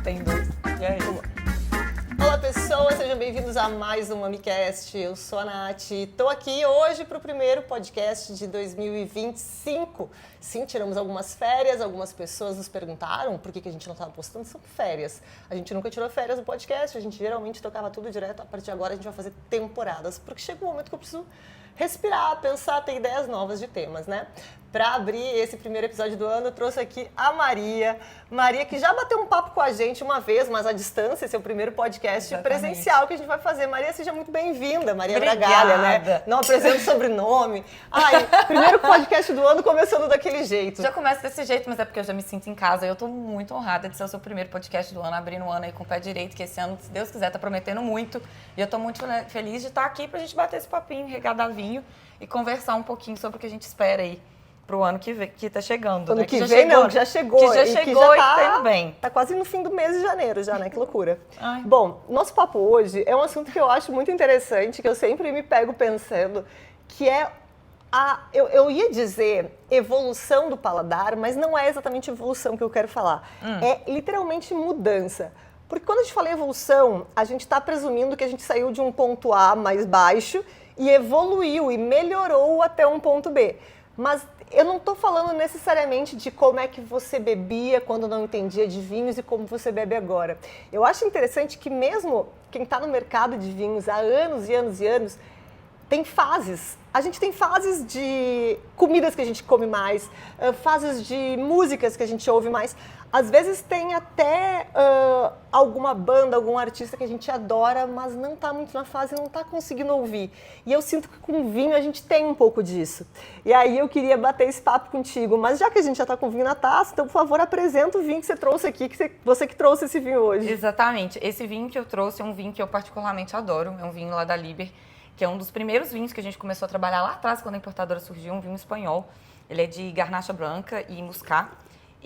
Tem dois. E aí? Olá pessoas, sejam bem-vindos a mais um MamiCast. Eu sou a Nath e estou aqui hoje para o primeiro podcast de 2025. Sim, tiramos algumas férias, algumas pessoas nos perguntaram por que a gente não estava postando, são férias. A gente nunca tirou férias no podcast, a gente geralmente tocava tudo direto, a partir de agora a gente vai fazer temporadas, porque chega um momento que eu preciso respirar, pensar, ter ideias novas de temas, né? Para abrir esse primeiro episódio do ano, eu trouxe aqui a Maria. Maria, que já bateu um papo com a gente uma vez, mas à distância, esse é o primeiro podcast presencial que a gente vai fazer. Maria, seja muito bem-vinda. Maria Bragalha, né? Não apresento sobrenome. Ai, primeiro podcast do ano começando daquele jeito. Já começa desse jeito, mas é porque eu já me sinto em casa. Eu tô muito honrada de ser o seu primeiro podcast do ano, abrindo o ano aí com o pé direito, que esse ano, se Deus quiser, tá prometendo muito. E eu tô muito feliz de estar aqui pra gente bater esse papinho, regar vinho e conversar um pouquinho sobre o que a gente espera aí pro ano que tá chegando. Ano né? que vem, não, que já chegou. Que já chegou e tá indo bem. Tá quase no fim do mês de janeiro já, né? Que loucura. Ai. Bom, nosso papo hoje é um assunto que eu acho muito interessante, que eu sempre me pego pensando, que é eu ia dizer evolução do paladar, mas não é exatamente evolução que eu quero falar. É literalmente mudança. Porque quando a gente fala em evolução, a gente está presumindo que a gente saiu de um ponto A mais baixo e evoluiu e melhorou até um ponto B. Mas eu não estou falando necessariamente de como é que você bebia quando não entendia de vinhos e como você bebe agora. Eu acho interessante que mesmo quem está no mercado de vinhos há anos e anos e anos, tem fases. A gente tem fases de comidas que a gente come mais, fases de músicas que a gente ouve mais. Às vezes tem até alguma banda, algum artista que a gente adora, mas não está muito na fase, não está conseguindo ouvir. E eu sinto que com vinho a gente tem um pouco disso. E aí eu queria bater esse papo contigo, mas já que a gente já está com vinho na taça, então por favor apresenta o vinho que você trouxe aqui, você que trouxe esse vinho hoje. Exatamente. Esse vinho que eu trouxe é um vinho que eu particularmente adoro, é um vinho lá da Liber, que é um dos primeiros vinhos que a gente começou a trabalhar lá atrás, quando a importadora surgiu, um vinho espanhol. Ele é de Garnacha Branca e Muscat.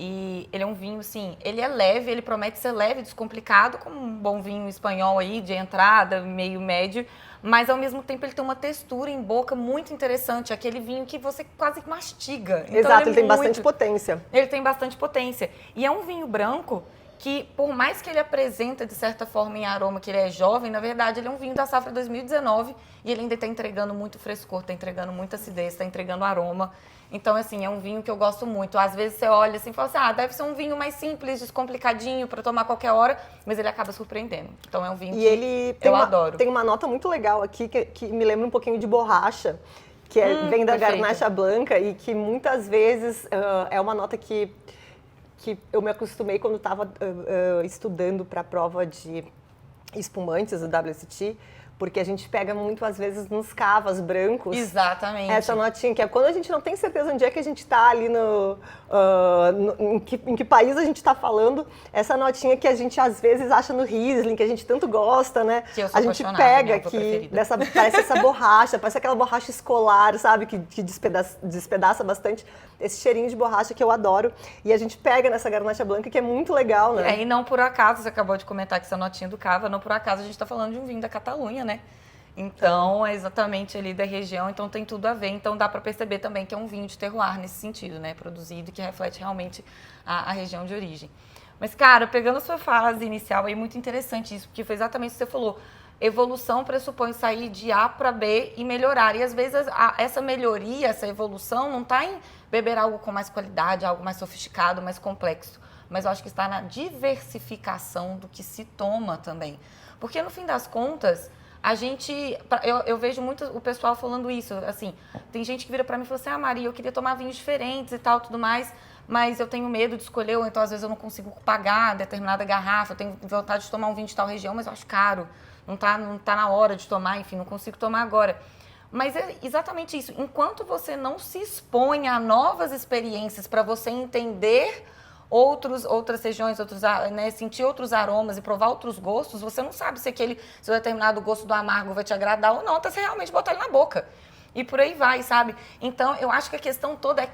E ele é um vinho, assim, ele é leve, ele promete ser leve, descomplicado, como um bom vinho espanhol aí, de entrada, meio médio. Mas, ao mesmo tempo, ele tem uma textura em boca muito interessante. Aquele vinho que você quase mastiga. Então, exato, ele tem bastante potência. Ele tem bastante potência. E é um vinho branco que, por mais que ele apresenta, de certa forma, em aroma, que ele é jovem, na verdade, ele é um vinho da safra 2019 e ele ainda está entregando muito frescor, está entregando muita acidez, está entregando aroma. Então, assim, é um vinho que eu gosto muito. Às vezes você olha assim e fala assim, deve ser um vinho mais simples, descomplicadinho, para tomar qualquer hora, mas ele acaba surpreendendo. Então, é um vinho eu adoro. Tem uma nota muito legal aqui que me lembra um pouquinho de borracha, que vem da Garnacha Blanca e que muitas vezes é uma nota que eu me acostumei quando estava estudando para a prova de espumantes do WSET, porque a gente pega muito, às vezes, nos cavas brancos. Exatamente. Essa notinha, que é quando a gente não tem certeza onde é que a gente está ali em que país a gente está falando, essa notinha que a gente, às vezes, acha no Riesling, que a gente tanto gosta, né? Que eu sou a gente pega aqui, parece essa borracha, parece aquela borracha escolar, sabe? Que despedaça bastante. Esse cheirinho de borracha que eu adoro. E a gente pega nessa Garnacha Blanca, que é muito legal, né? E não por acaso, você acabou de comentar que essa notinha do cava, não por acaso a gente está falando de um vinho da Catalunha, né? Então, é exatamente ali da região, então tem tudo a ver. Então, dá para perceber também que é um vinho de terroir nesse sentido, né? Produzido, que reflete realmente a região de origem. Mas, cara, pegando a sua fase inicial, é muito interessante isso, porque foi exatamente o que você falou. Evolução pressupõe sair de A para B e melhorar. E, às vezes, essa melhoria, essa evolução, não está em beber algo com mais qualidade, algo mais sofisticado, mais complexo. Mas eu acho que está na diversificação do que se toma também. Porque, no fim das contas, eu vejo muito o pessoal falando isso, assim, tem gente que vira pra mim e fala assim, Maria, eu queria tomar vinhos diferentes e tal, tudo mais, mas eu tenho medo de escolher, ou então às vezes eu não consigo pagar determinada garrafa, eu tenho vontade de tomar um vinho de tal região, mas eu acho caro, não tá na hora de tomar, enfim, não consigo tomar agora. Mas é exatamente isso, enquanto você não se expõe a novas experiências para você entender outras regiões, né, sentir outros aromas e provar outros gostos, você não sabe se seu determinado gosto do amargo vai te agradar ou não, até você realmente botar ele na boca. E por aí vai, sabe? Então, eu acho que a questão toda é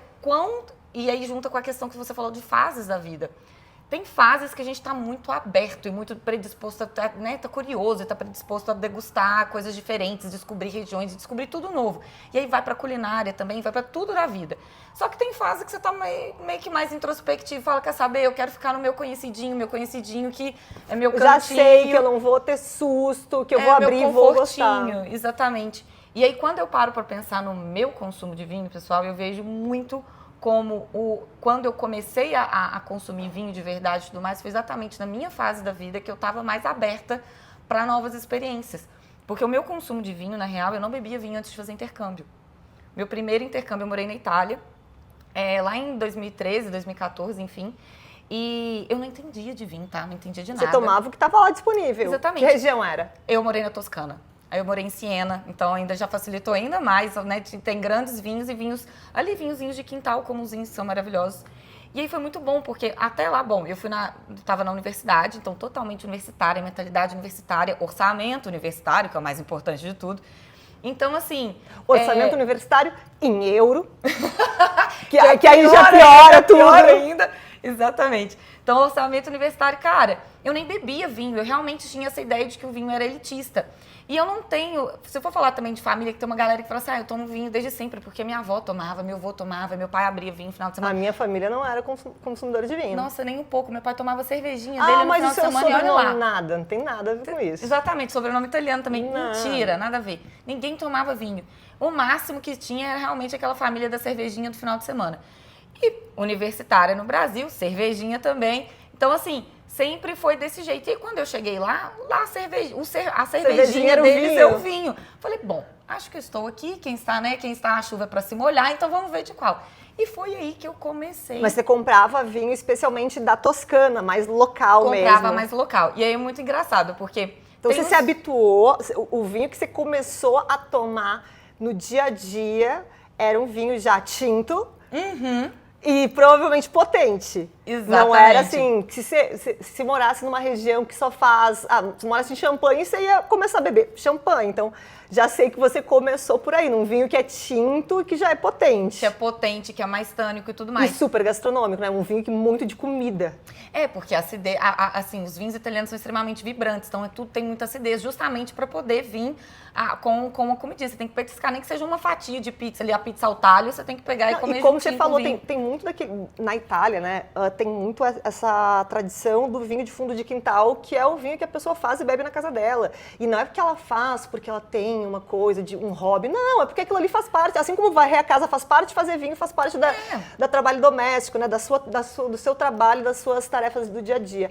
e aí junta com a questão que você falou de fases da vida. tem fases que a gente está muito aberto e muito predisposto, né, tá curioso, está predisposto a degustar coisas diferentes, descobrir regiões, descobrir tudo novo. E aí vai para culinária também, vai para tudo na vida. Só que tem fase que você está meio que mais introspectivo, fala, quer saber, eu quero ficar no meu conhecidinho que é meu cantinho. Já sei que eu não vou ter susto, que eu vou abrir e vou gostar. Exatamente. E aí, quando eu paro para pensar no meu consumo de vinho, pessoal, eu vejo muito como quando eu comecei a consumir vinho de verdade e tudo mais, foi exatamente na minha fase da vida que eu estava mais aberta para novas experiências. Porque o meu consumo de vinho, na real, eu não bebia vinho antes de fazer intercâmbio. Meu primeiro intercâmbio eu morei na Itália, lá em 2013, 2014, enfim. E eu não entendia de vinho, tá? Não entendia de nada. Você tomava o que estava lá disponível. Exatamente. Que região era? Eu morei na Toscana. Aí eu morei em Siena, então ainda já facilitou ainda mais, né? Tem grandes vinhos e vinhos, ali vinhozinhos de quintal, comuzinhos, são maravilhosos. E aí foi muito bom, porque até lá, bom, eu estava na universidade, então totalmente universitária, mentalidade universitária, orçamento universitário, que é o mais importante de tudo. Então, assim... Orçamento universitário em euro, que aí já piora tudo. Pior ainda, exatamente. Então, orçamento universitário, cara, eu nem bebia vinho, eu realmente tinha essa ideia de que o vinho era elitista. E eu não tenho, se eu for falar também de família, que tem uma galera que fala assim, eu tomo vinho desde sempre, porque minha avó tomava, meu avô tomava, meu pai abria vinho no final de semana. A minha família não era consumidora de vinho. Nossa, nem um pouco. Meu pai tomava cervejinha dele no final de semana e olha lá. Nada, não tem nada a ver com isso. Exatamente, sobrenome italiano também. Não. Mentira, nada a ver. Ninguém tomava vinho. O máximo que tinha era realmente aquela família da cervejinha do final de semana. E universitária no Brasil, cervejinha também. Então, assim, sempre foi desse jeito. E quando eu cheguei lá a cervejinha deles é o vinho. Falei, bom, acho que eu estou aqui, quem está na chuva é para se molhar, então vamos ver de qual. E foi aí que eu comecei. Mas você comprava vinho especialmente da Toscana, mais local mesmo. Comprava mais local. E aí é muito engraçado, porque... Então você se habituou, o vinho que você começou a tomar no dia a dia era um vinho já tinto. Uhum. E provavelmente potente. Exatamente. Não era assim, que se morasse numa região que só faz... se morasse em Champagne, você ia começar a beber champanhe. Então, já sei que você começou por aí, num vinho que é tinto e que já é potente. Que é potente, que é mais tânico e tudo mais. E super gastronômico, né? Um vinho que muito de comida. Porque assim, os vinhos italianos são extremamente vibrantes, então tudo tem muita acidez, justamente para poder vir com uma comidinha. Você tem que petiscar, nem que seja uma fatia de pizza ali, a pizza ao talho, você tem que pegar e comer. E como você com falou, vinho. tem muito na Itália, né? Tem muito essa tradição do vinho de fundo de quintal, que é o vinho que a pessoa faz e bebe na casa dela. E não é porque ela faz, porque ela tem uma coisa de um hobby. Não, é porque aquilo ali faz parte. Assim como varrer a casa faz parte, fazer vinho faz parte da trabalho doméstico, né? Do seu trabalho, das suas tarefas do dia a dia.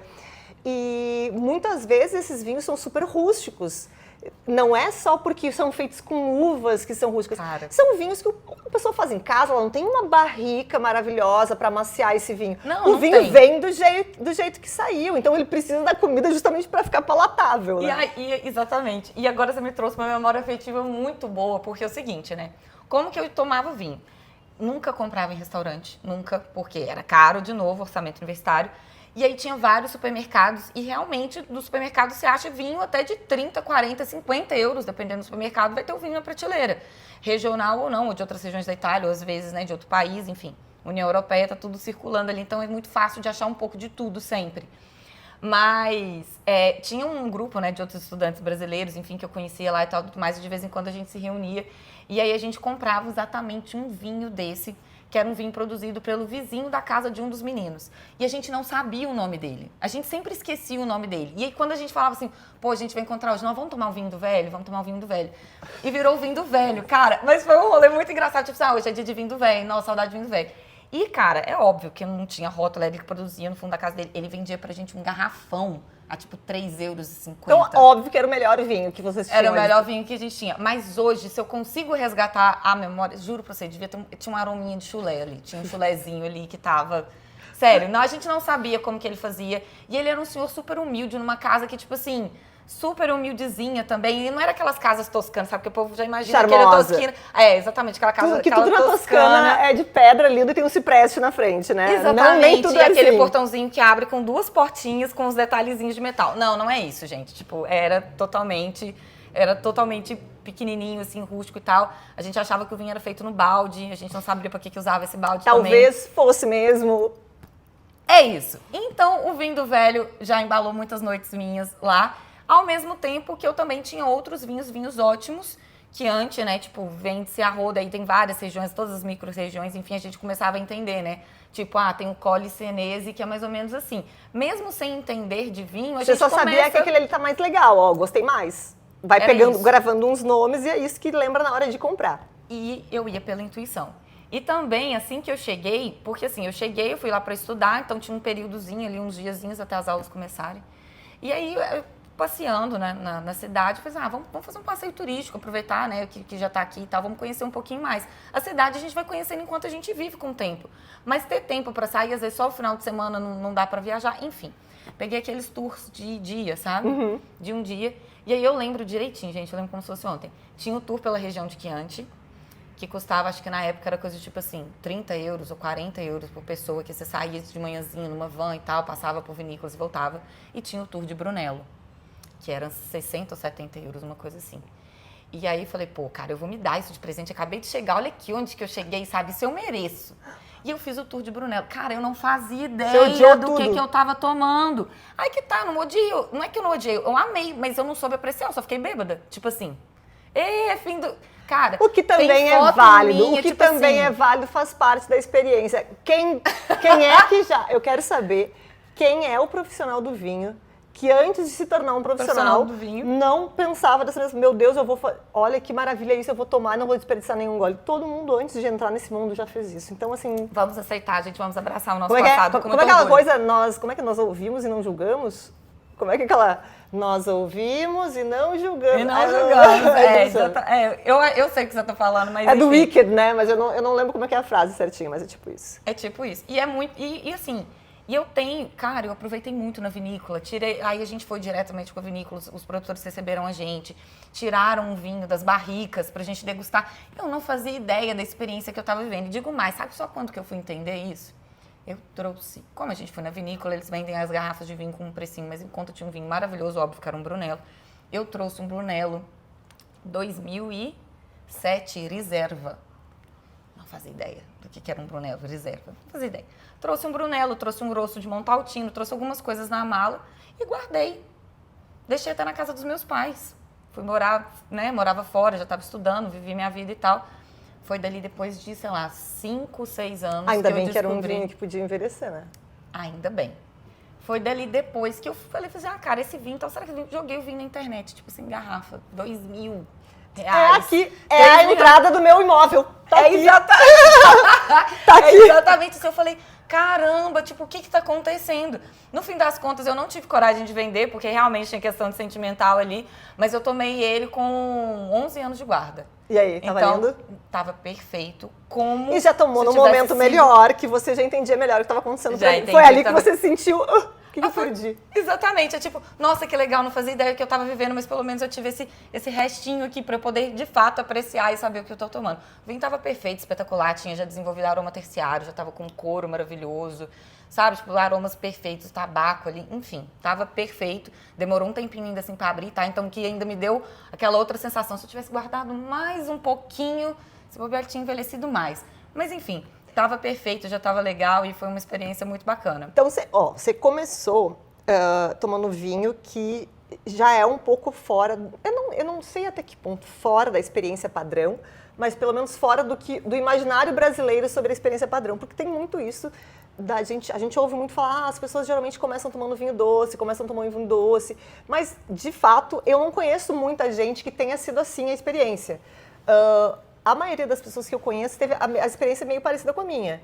E muitas vezes esses vinhos são super rústicos. Não é só porque são feitos com uvas que são rústicas. Cara. São vinhos que a pessoa faz em casa, ela não tem uma barrica maravilhosa para amaciar esse vinho. Não vinho vem do jeito que saiu. Então ele precisa da comida justamente para ficar palatável, né? Exatamente. E agora você me trouxe uma memória afetiva muito boa, porque é o seguinte, né? Como que eu tomava vinho? Nunca comprava em restaurante, nunca, porque era caro, de novo, orçamento universitário. E aí tinha vários supermercados e realmente do supermercado você acha vinho até de 30, 40, 50 euros, dependendo do supermercado, vai ter o vinho na prateleira. Regional ou não, ou de outras regiões da Itália, ou às vezes, né, de outro país, enfim. União Europeia, tá tudo circulando ali, então é muito fácil de achar um pouco de tudo sempre. Mas tinha um grupo, né, de outros estudantes brasileiros, enfim, que eu conhecia lá e tal, tudo mais, e de vez em quando a gente se reunia. E aí a gente comprava exatamente um vinho desse, que era um vinho produzido pelo vizinho da casa de um dos meninos. E a gente não sabia o nome dele. A gente sempre esquecia o nome dele. E aí quando a gente falava assim, pô, a gente vai encontrar hoje, nós vamos tomar o vinho do velho? Vamos tomar o vinho do velho. E virou o vinho do velho, cara. Mas foi um rolê muito engraçado, tipo assim, hoje é dia de vinho do velho, nossa, saudade de vinho do velho. E, cara, é óbvio que não tinha rótulo, ele que produzia no fundo da casa dele. Ele vendia pra gente um garrafão a, tipo, 3,50 euros. Então, óbvio que era o melhor vinho que vocês tinham. Era o melhor vinho que a gente tinha. Mas hoje, se eu consigo resgatar a memória, juro pra você, tinha um arominha de chulé ali. Tinha um chulézinho ali que tava... Sério, a gente não sabia como que ele fazia. E ele era um senhor super humilde, numa casa que, tipo assim... super humildezinha também. E não era aquelas casas toscanas, sabe? Porque o povo já imagina Charmosa. aquele tosquina. Exatamente, aquela casa Que tudo na Toscana é de pedra linda e tem um cipreste na frente, né? Exatamente. Não, nem tudo e é aquele assim. portãozinho que abre com 2 portinhas com os detalhezinhos de metal. Não é isso, gente. Tipo, era totalmente pequenininho, assim, rústico e tal. A gente achava que o vinho era feito no balde. A gente não sabia pra que usava esse balde Talvez fosse mesmo É isso. Então, o vinho do velho já embalou muitas noites minhas lá, ao mesmo tempo que eu também tinha outros vinhos ótimos, que antes, né, tipo, vende-se a roda, aí tem várias regiões, todas as micro-regiões, enfim, a gente começava a entender, né? Tipo, tem o Colli Senese, que é mais ou menos assim. Mesmo sem entender de vinho, a Você gente só sabia que aquele ali tá mais legal, ó, gostei mais. Vai Era pegando, isso. gravando uns nomes e é isso que lembra na hora de comprar. E eu ia pela intuição. E também, assim que eu cheguei, porque assim, eu fui lá para estudar, então tinha um períodozinho ali, uns diazinhos até as aulas começarem. E aí, eu, passeando, né, na cidade, eu falei, vamos fazer um passeio turístico, aproveitar, né, que já tá aqui e tal, vamos conhecer um pouquinho mais. A cidade a gente vai conhecendo enquanto a gente vive com o tempo. Mas ter tempo para sair, às vezes só o final de semana não dá para viajar, enfim. Peguei aqueles tours de dia, sabe? Uhum. De um dia. E aí eu lembro direitinho, gente, eu lembro como se fosse ontem. Tinha o tour pela região de Chianti, que custava, acho que na época era coisa tipo assim, 30 euros ou 40 euros por pessoa, que você saía de manhãzinho numa van e tal, passava por vinícolas e voltava. E tinha o tour de Brunello, que eram 60 ou 70 euros, uma coisa assim. E aí falei, pô, cara, eu vou me dar isso de presente, acabei de chegar, olha aqui onde que eu cheguei, sabe, isso eu mereço. E eu fiz o tour de Brunello. Cara, eu não fazia ideia do que eu tava tomando. Aí que tá, não odio. Não é que eu não odiei, eu amei, mas eu não soube apreciar, eu só fiquei bêbada. Tipo assim, fim do... Cara, o que também é válido, o que também é válido faz parte da experiência. Quem é que já... Eu quero saber quem é o profissional do vinho que antes de se tornar um profissional do vinho não pensava dessa vez, meu Deus, olha que maravilha isso, eu vou tomar, não vou desperdiçar nenhum gole. Todo mundo antes de entrar nesse mundo já fez isso. Então assim, vamos aceitar, gente, vamos abraçar o nosso passado. Como é aquela coisa, como é que nós ouvimos e não julgamos? Como é que aquela nós ouvimos e não julgamos. E não julgamos. Eu sei o que você tá falando, mas é do Wicked, né? Mas eu não lembro como é que é a frase certinha, mas é tipo isso. É tipo isso. E é muito e assim, e eu tenho, cara, eu aproveitei muito na vinícola, aí a gente foi diretamente com a vinícola, os produtores receberam a gente, tiraram um vinho das barricas pra gente degustar. Eu não fazia ideia da experiência que eu tava vivendo. E digo mais, sabe só quando que eu fui entender isso? Eu trouxe, como a gente foi na vinícola, eles vendem as garrafas de vinho com um precinho, mas em conta tinha um vinho maravilhoso, óbvio que era um Brunello. Eu trouxe um Brunello 2007 Reserva. Não fazia ideia do que era um Brunello Reserva, não fazia ideia. Trouxe um Brunello, trouxe um grosso de Montaltino, trouxe algumas coisas na mala e guardei. Deixei até na casa dos meus pais. Fui morar, né, morava fora, já estava estudando, vivi minha vida e tal. Foi dali depois de, sei lá, 5, 6 anos ainda que eu bem descobri... que era um vinho que podia envelhecer, né? Ainda bem. Foi dali depois que eu falei, cara, esse vinho, então será que eu joguei o vinho na internet, tipo assim, garrafa, R$2.000. É aqui, é a entrada do meu imóvel. Tá aqui. Tá aqui. É exatamente isso. Eu falei, caramba, tipo, o que tá acontecendo? No fim das contas, eu não tive coragem de vender, porque realmente tinha questão de sentimental ali, mas eu tomei ele com 11 anos de guarda. E aí, tá valendo? Tava perfeito. Como e já tomou num momento melhor, que você já entendia melhor o que estava acontecendo. Foi ali que você sentiu... O que eu perdi? Exatamente. É tipo, nossa, que legal, não fazia ideia que eu tava vivendo, mas pelo menos eu tive esse restinho aqui pra eu poder, de fato, apreciar e saber o que eu tô tomando. O vinho tava perfeito, espetacular, tinha já desenvolvido aroma terciário, já tava com um couro maravilhoso, sabe? Tipo, aromas perfeitos, tabaco ali, enfim, tava perfeito. Demorou um tempinho ainda assim pra abrir, tá? Então, que ainda me deu aquela outra sensação. Se eu tivesse guardado mais um pouquinho, esse bobear tinha envelhecido mais. Mas, enfim... Tava perfeito, já tava legal e foi uma experiência muito bacana. Então, você começou tomando vinho que já é um pouco fora, eu não sei até que ponto, fora da experiência padrão, mas pelo menos fora do imaginário brasileiro sobre a experiência padrão, porque tem muito isso, a gente ouve muito falar, as pessoas geralmente começam tomando vinho doce, mas de fato eu não conheço muita gente que tenha sido assim a experiência. A maioria das pessoas que eu conheço teve a experiência meio parecida com a minha.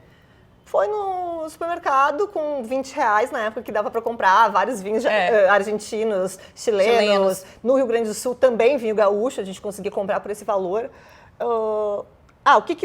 Foi no supermercado com R$20 na época que dava para comprar vários vinhos argentinos, chilenos. No Rio Grande do Sul também vinho gaúcho, a gente conseguia comprar por esse valor. O que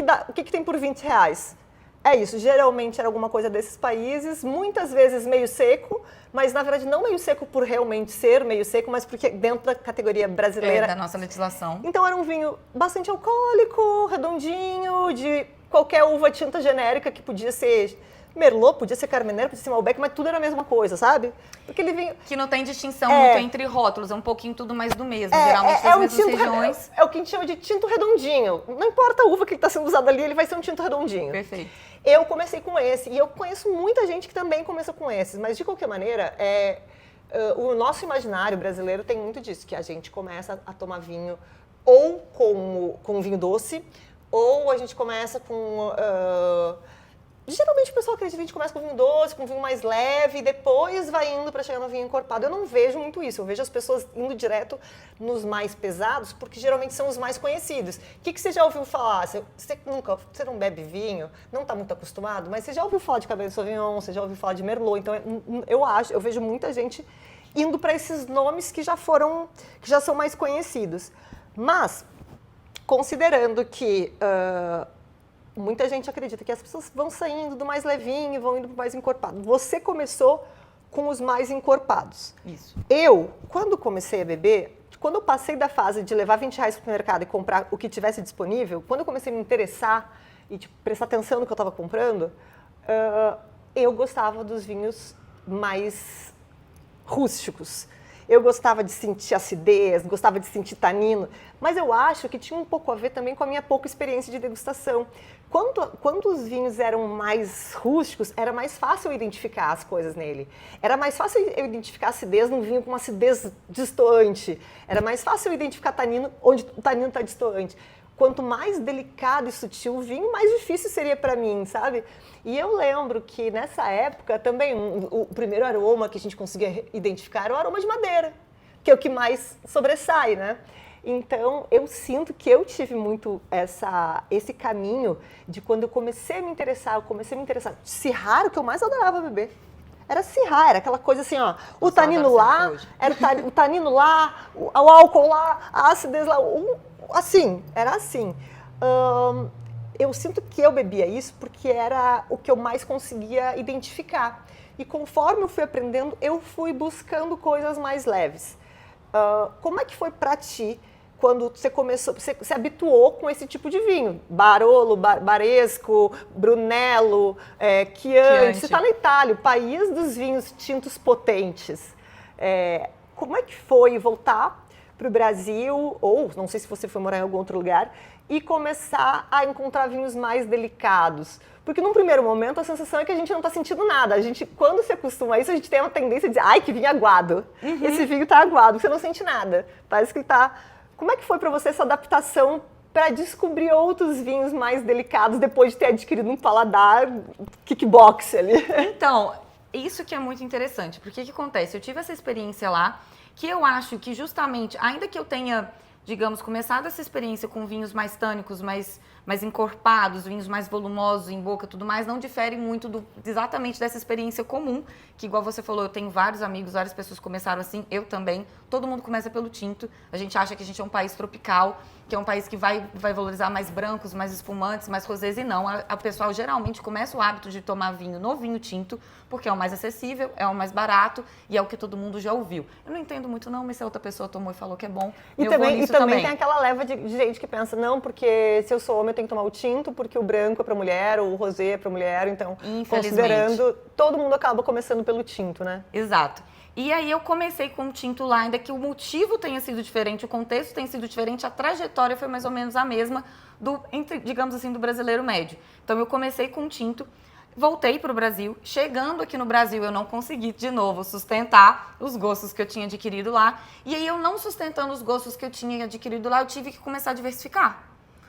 tem por R$20? É isso, geralmente era alguma coisa desses países, muitas vezes meio seco, mas na verdade não meio seco por realmente ser meio seco, mas porque dentro da categoria brasileira... da nossa legislação. Então era um vinho bastante alcoólico, redondinho, de qualquer uva tinta genérica, que podia ser Merlot, podia ser Carmenère, podia ser Malbec, mas tudo era a mesma coisa, sabe? Porque ele vinho... Que não tem distinção muito entre rótulos, é um pouquinho tudo mais do mesmo, geralmente as mesmas regiões. É o que a gente chama de tinto redondinho. Não importa a uva que está sendo usada ali, ele vai ser um tinto redondinho. Perfeito. Eu comecei com esse, e eu conheço muita gente que também começou com esses, mas de qualquer maneira, o nosso imaginário brasileiro tem muito disso, que a gente começa a tomar vinho ou com vinho doce, ou a gente começa com... geralmente o pessoal acredita que a gente começa com vinho doce, com vinho mais leve, e depois vai indo para chegar no vinho encorpado. Eu não vejo muito isso, eu vejo as pessoas indo direto nos mais pesados, porque geralmente são os mais conhecidos. O que você já ouviu falar? Você não bebe vinho, não está muito acostumado, mas você já ouviu falar de Cabernet Sauvignon, você já ouviu falar de Merlot, então eu vejo muita gente indo para esses nomes que já são mais conhecidos. Mas, considerando que muita gente acredita que as pessoas vão saindo do mais levinho e vão indo para o mais encorpado. Você começou com os mais encorpados. Isso. Eu, quando comecei a beber, quando eu passei da fase de levar R$20 para o mercado e comprar o que tivesse disponível, quando eu comecei a me interessar e prestar atenção no que eu estava comprando, eu gostava dos vinhos mais rústicos. Eu gostava de sentir acidez, gostava de sentir tanino, mas eu acho que tinha um pouco a ver também com a minha pouca experiência de degustação. Quando os vinhos eram mais rústicos, era mais fácil eu identificar as coisas nele. Era mais fácil eu identificar acidez num vinho com uma acidez distoante. Era mais fácil eu identificar tanino onde o tanino está distoante. Quanto mais delicado e sutil o vinho, mais difícil seria para mim, sabe? E eu lembro que nessa época também o primeiro aroma que a gente conseguia identificar era o aroma de madeira, que é o que mais sobressai, né? Então, eu sinto que eu tive muito esse caminho de quando eu comecei a me interessar, Syrah, o que eu mais adorava beber. Era Syrah, era aquela coisa assim, ó, o tanino lá, o tanino lá, o álcool lá, a acidez lá, assim, era assim. Eu sinto que eu bebia isso porque era o que eu mais conseguia identificar. E conforme eu fui aprendendo, eu fui buscando coisas mais leves. Como é que foi pra ti quando você começou, você se habituou com esse tipo de vinho? Barolo, Baresco, Brunello, Chianti. Você está na Itália, o país dos vinhos tintos potentes. Como é que foi voltar para o Brasil, ou não sei se você foi morar em algum outro lugar, e começar a encontrar vinhos mais delicados? Porque num primeiro momento a sensação é que a gente não está sentindo nada. Quando se acostuma a isso, a gente tem uma tendência de dizer, ai, que vinho aguado. Uhum. Esse vinho está aguado, você não sente nada. Parece que ele está... Como é que foi para você essa adaptação para descobrir outros vinhos mais delicados depois de ter adquirido um paladar kickbox ali? Então, isso que é muito interessante. Porque o que acontece? Eu tive essa experiência lá, que eu acho que justamente, ainda que eu tenha, digamos, começado essa experiência com vinhos mais tânicos, mais encorpados, vinhos mais volumosos em boca e tudo mais, não difere muito exatamente dessa experiência comum, que igual você falou, eu tenho vários amigos, várias pessoas começaram assim, eu também, todo mundo começa pelo tinto, a gente acha que a gente é um país tropical, que é um país que vai valorizar mais brancos, mais espumantes, mais rosés, e não, a pessoal geralmente começa o hábito de tomar vinho no vinho tinto, porque é o mais acessível, é o mais barato e é o que todo mundo já ouviu. Eu não entendo muito não, mas se a outra pessoa tomou e falou que é bom, e também tem aquela leva de gente que pensa, não, porque se eu sou homem eu tenho que tomar o tinto, porque o branco é para mulher, ou o rosé é para mulher, então, considerando, todo mundo acaba começando pelo tinto, né? Exato. E aí eu comecei com o tinto lá, ainda que o motivo tenha sido diferente, o contexto tenha sido diferente, a trajetória foi mais ou menos a mesma digamos assim, do brasileiro médio. Então eu comecei com o tinto, voltei para o Brasil, chegando aqui no Brasil eu não consegui de novo sustentar os gostos que eu tinha adquirido lá, e aí eu não sustentando os gostos que eu tinha adquirido lá, eu tive que começar a diversificar.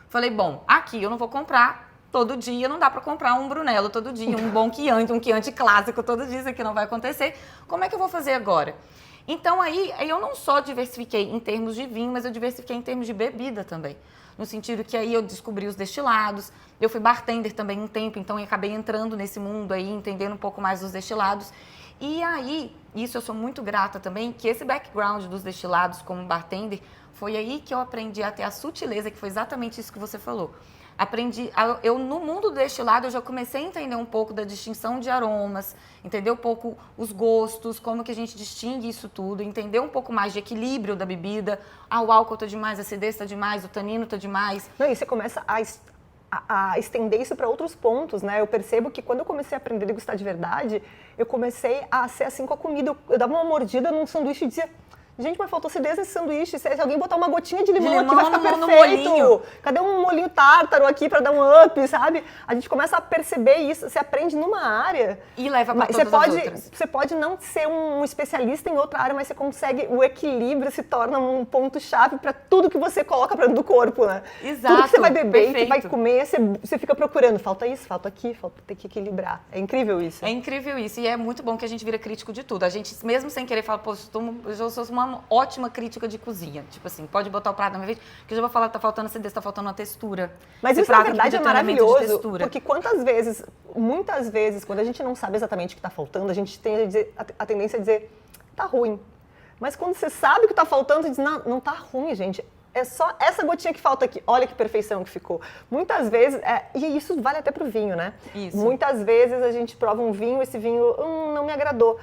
Falei, bom, aqui eu não vou comprar todo dia, não dá para comprar um Brunello todo dia, um bom Chianti, um Chianti clássico todo dia, isso aqui não vai acontecer. Como é que eu vou fazer agora? Então aí eu não só diversifiquei em termos de vinho, mas eu diversifiquei em termos de bebida também. No sentido que aí eu descobri os destilados, eu fui bartender também um tempo, então eu acabei entrando nesse mundo aí, entendendo um pouco mais dos destilados. E aí, isso eu sou muito grata também, que esse background dos destilados como bartender, foi aí que eu aprendi a ter a sutileza, que foi exatamente isso que você falou. No mundo do destilado, eu já comecei a entender um pouco da distinção de aromas, entender um pouco os gostos, como que a gente distingue isso tudo, entender um pouco mais de equilíbrio da bebida. O álcool tá demais, a acidez tá demais, o tanino tá demais. Não, e você começa a estender isso para outros pontos, né? Eu percebo que quando eu comecei a aprender a degustar de verdade, eu comecei a ser assim com a comida. Eu dava uma mordida num sanduíche e dizia, Gente, mas faltou acidez nesse sanduíche. Se alguém botar uma gotinha de limão aqui, limão vai ficar no perfeito. molinho. Cadê um molinho tártaro aqui pra dar um up, sabe? A gente começa a perceber isso. Você aprende numa área. E leva pra Mas todas as outras. Você pode não ser um especialista em outra área, mas você consegue. O equilíbrio se torna um ponto-chave pra tudo que você coloca pra dentro do corpo, né? Exato. Tudo que você vai beber e que vai Perfeito. comer, você fica procurando. Falta isso, falta aqui, falta ter que equilibrar. É incrível isso. É incrível isso, e é muito bom que a gente vira crítico de tudo. A gente, mesmo sem querer, fala, pô, eu sou uma ótima crítica de cozinha. Tipo assim, pode botar o prato na minha frente, que eu já vou falar que tá faltando acidez, tá faltando uma textura. Mas Esse isso, na prato aqui verdade, é podia ter um elemento de maravilhoso, textura. porque muitas vezes, quando a gente não sabe exatamente o que está faltando, a gente tem a tendência a dizer, tá ruim. Mas quando você sabe o que está faltando, você diz, não tá ruim, gente. É só essa gotinha que falta aqui. Olha que perfeição que ficou. Muitas vezes, e isso vale até pro vinho, né? Isso. Muitas vezes a gente prova um vinho, esse vinho não me agradou.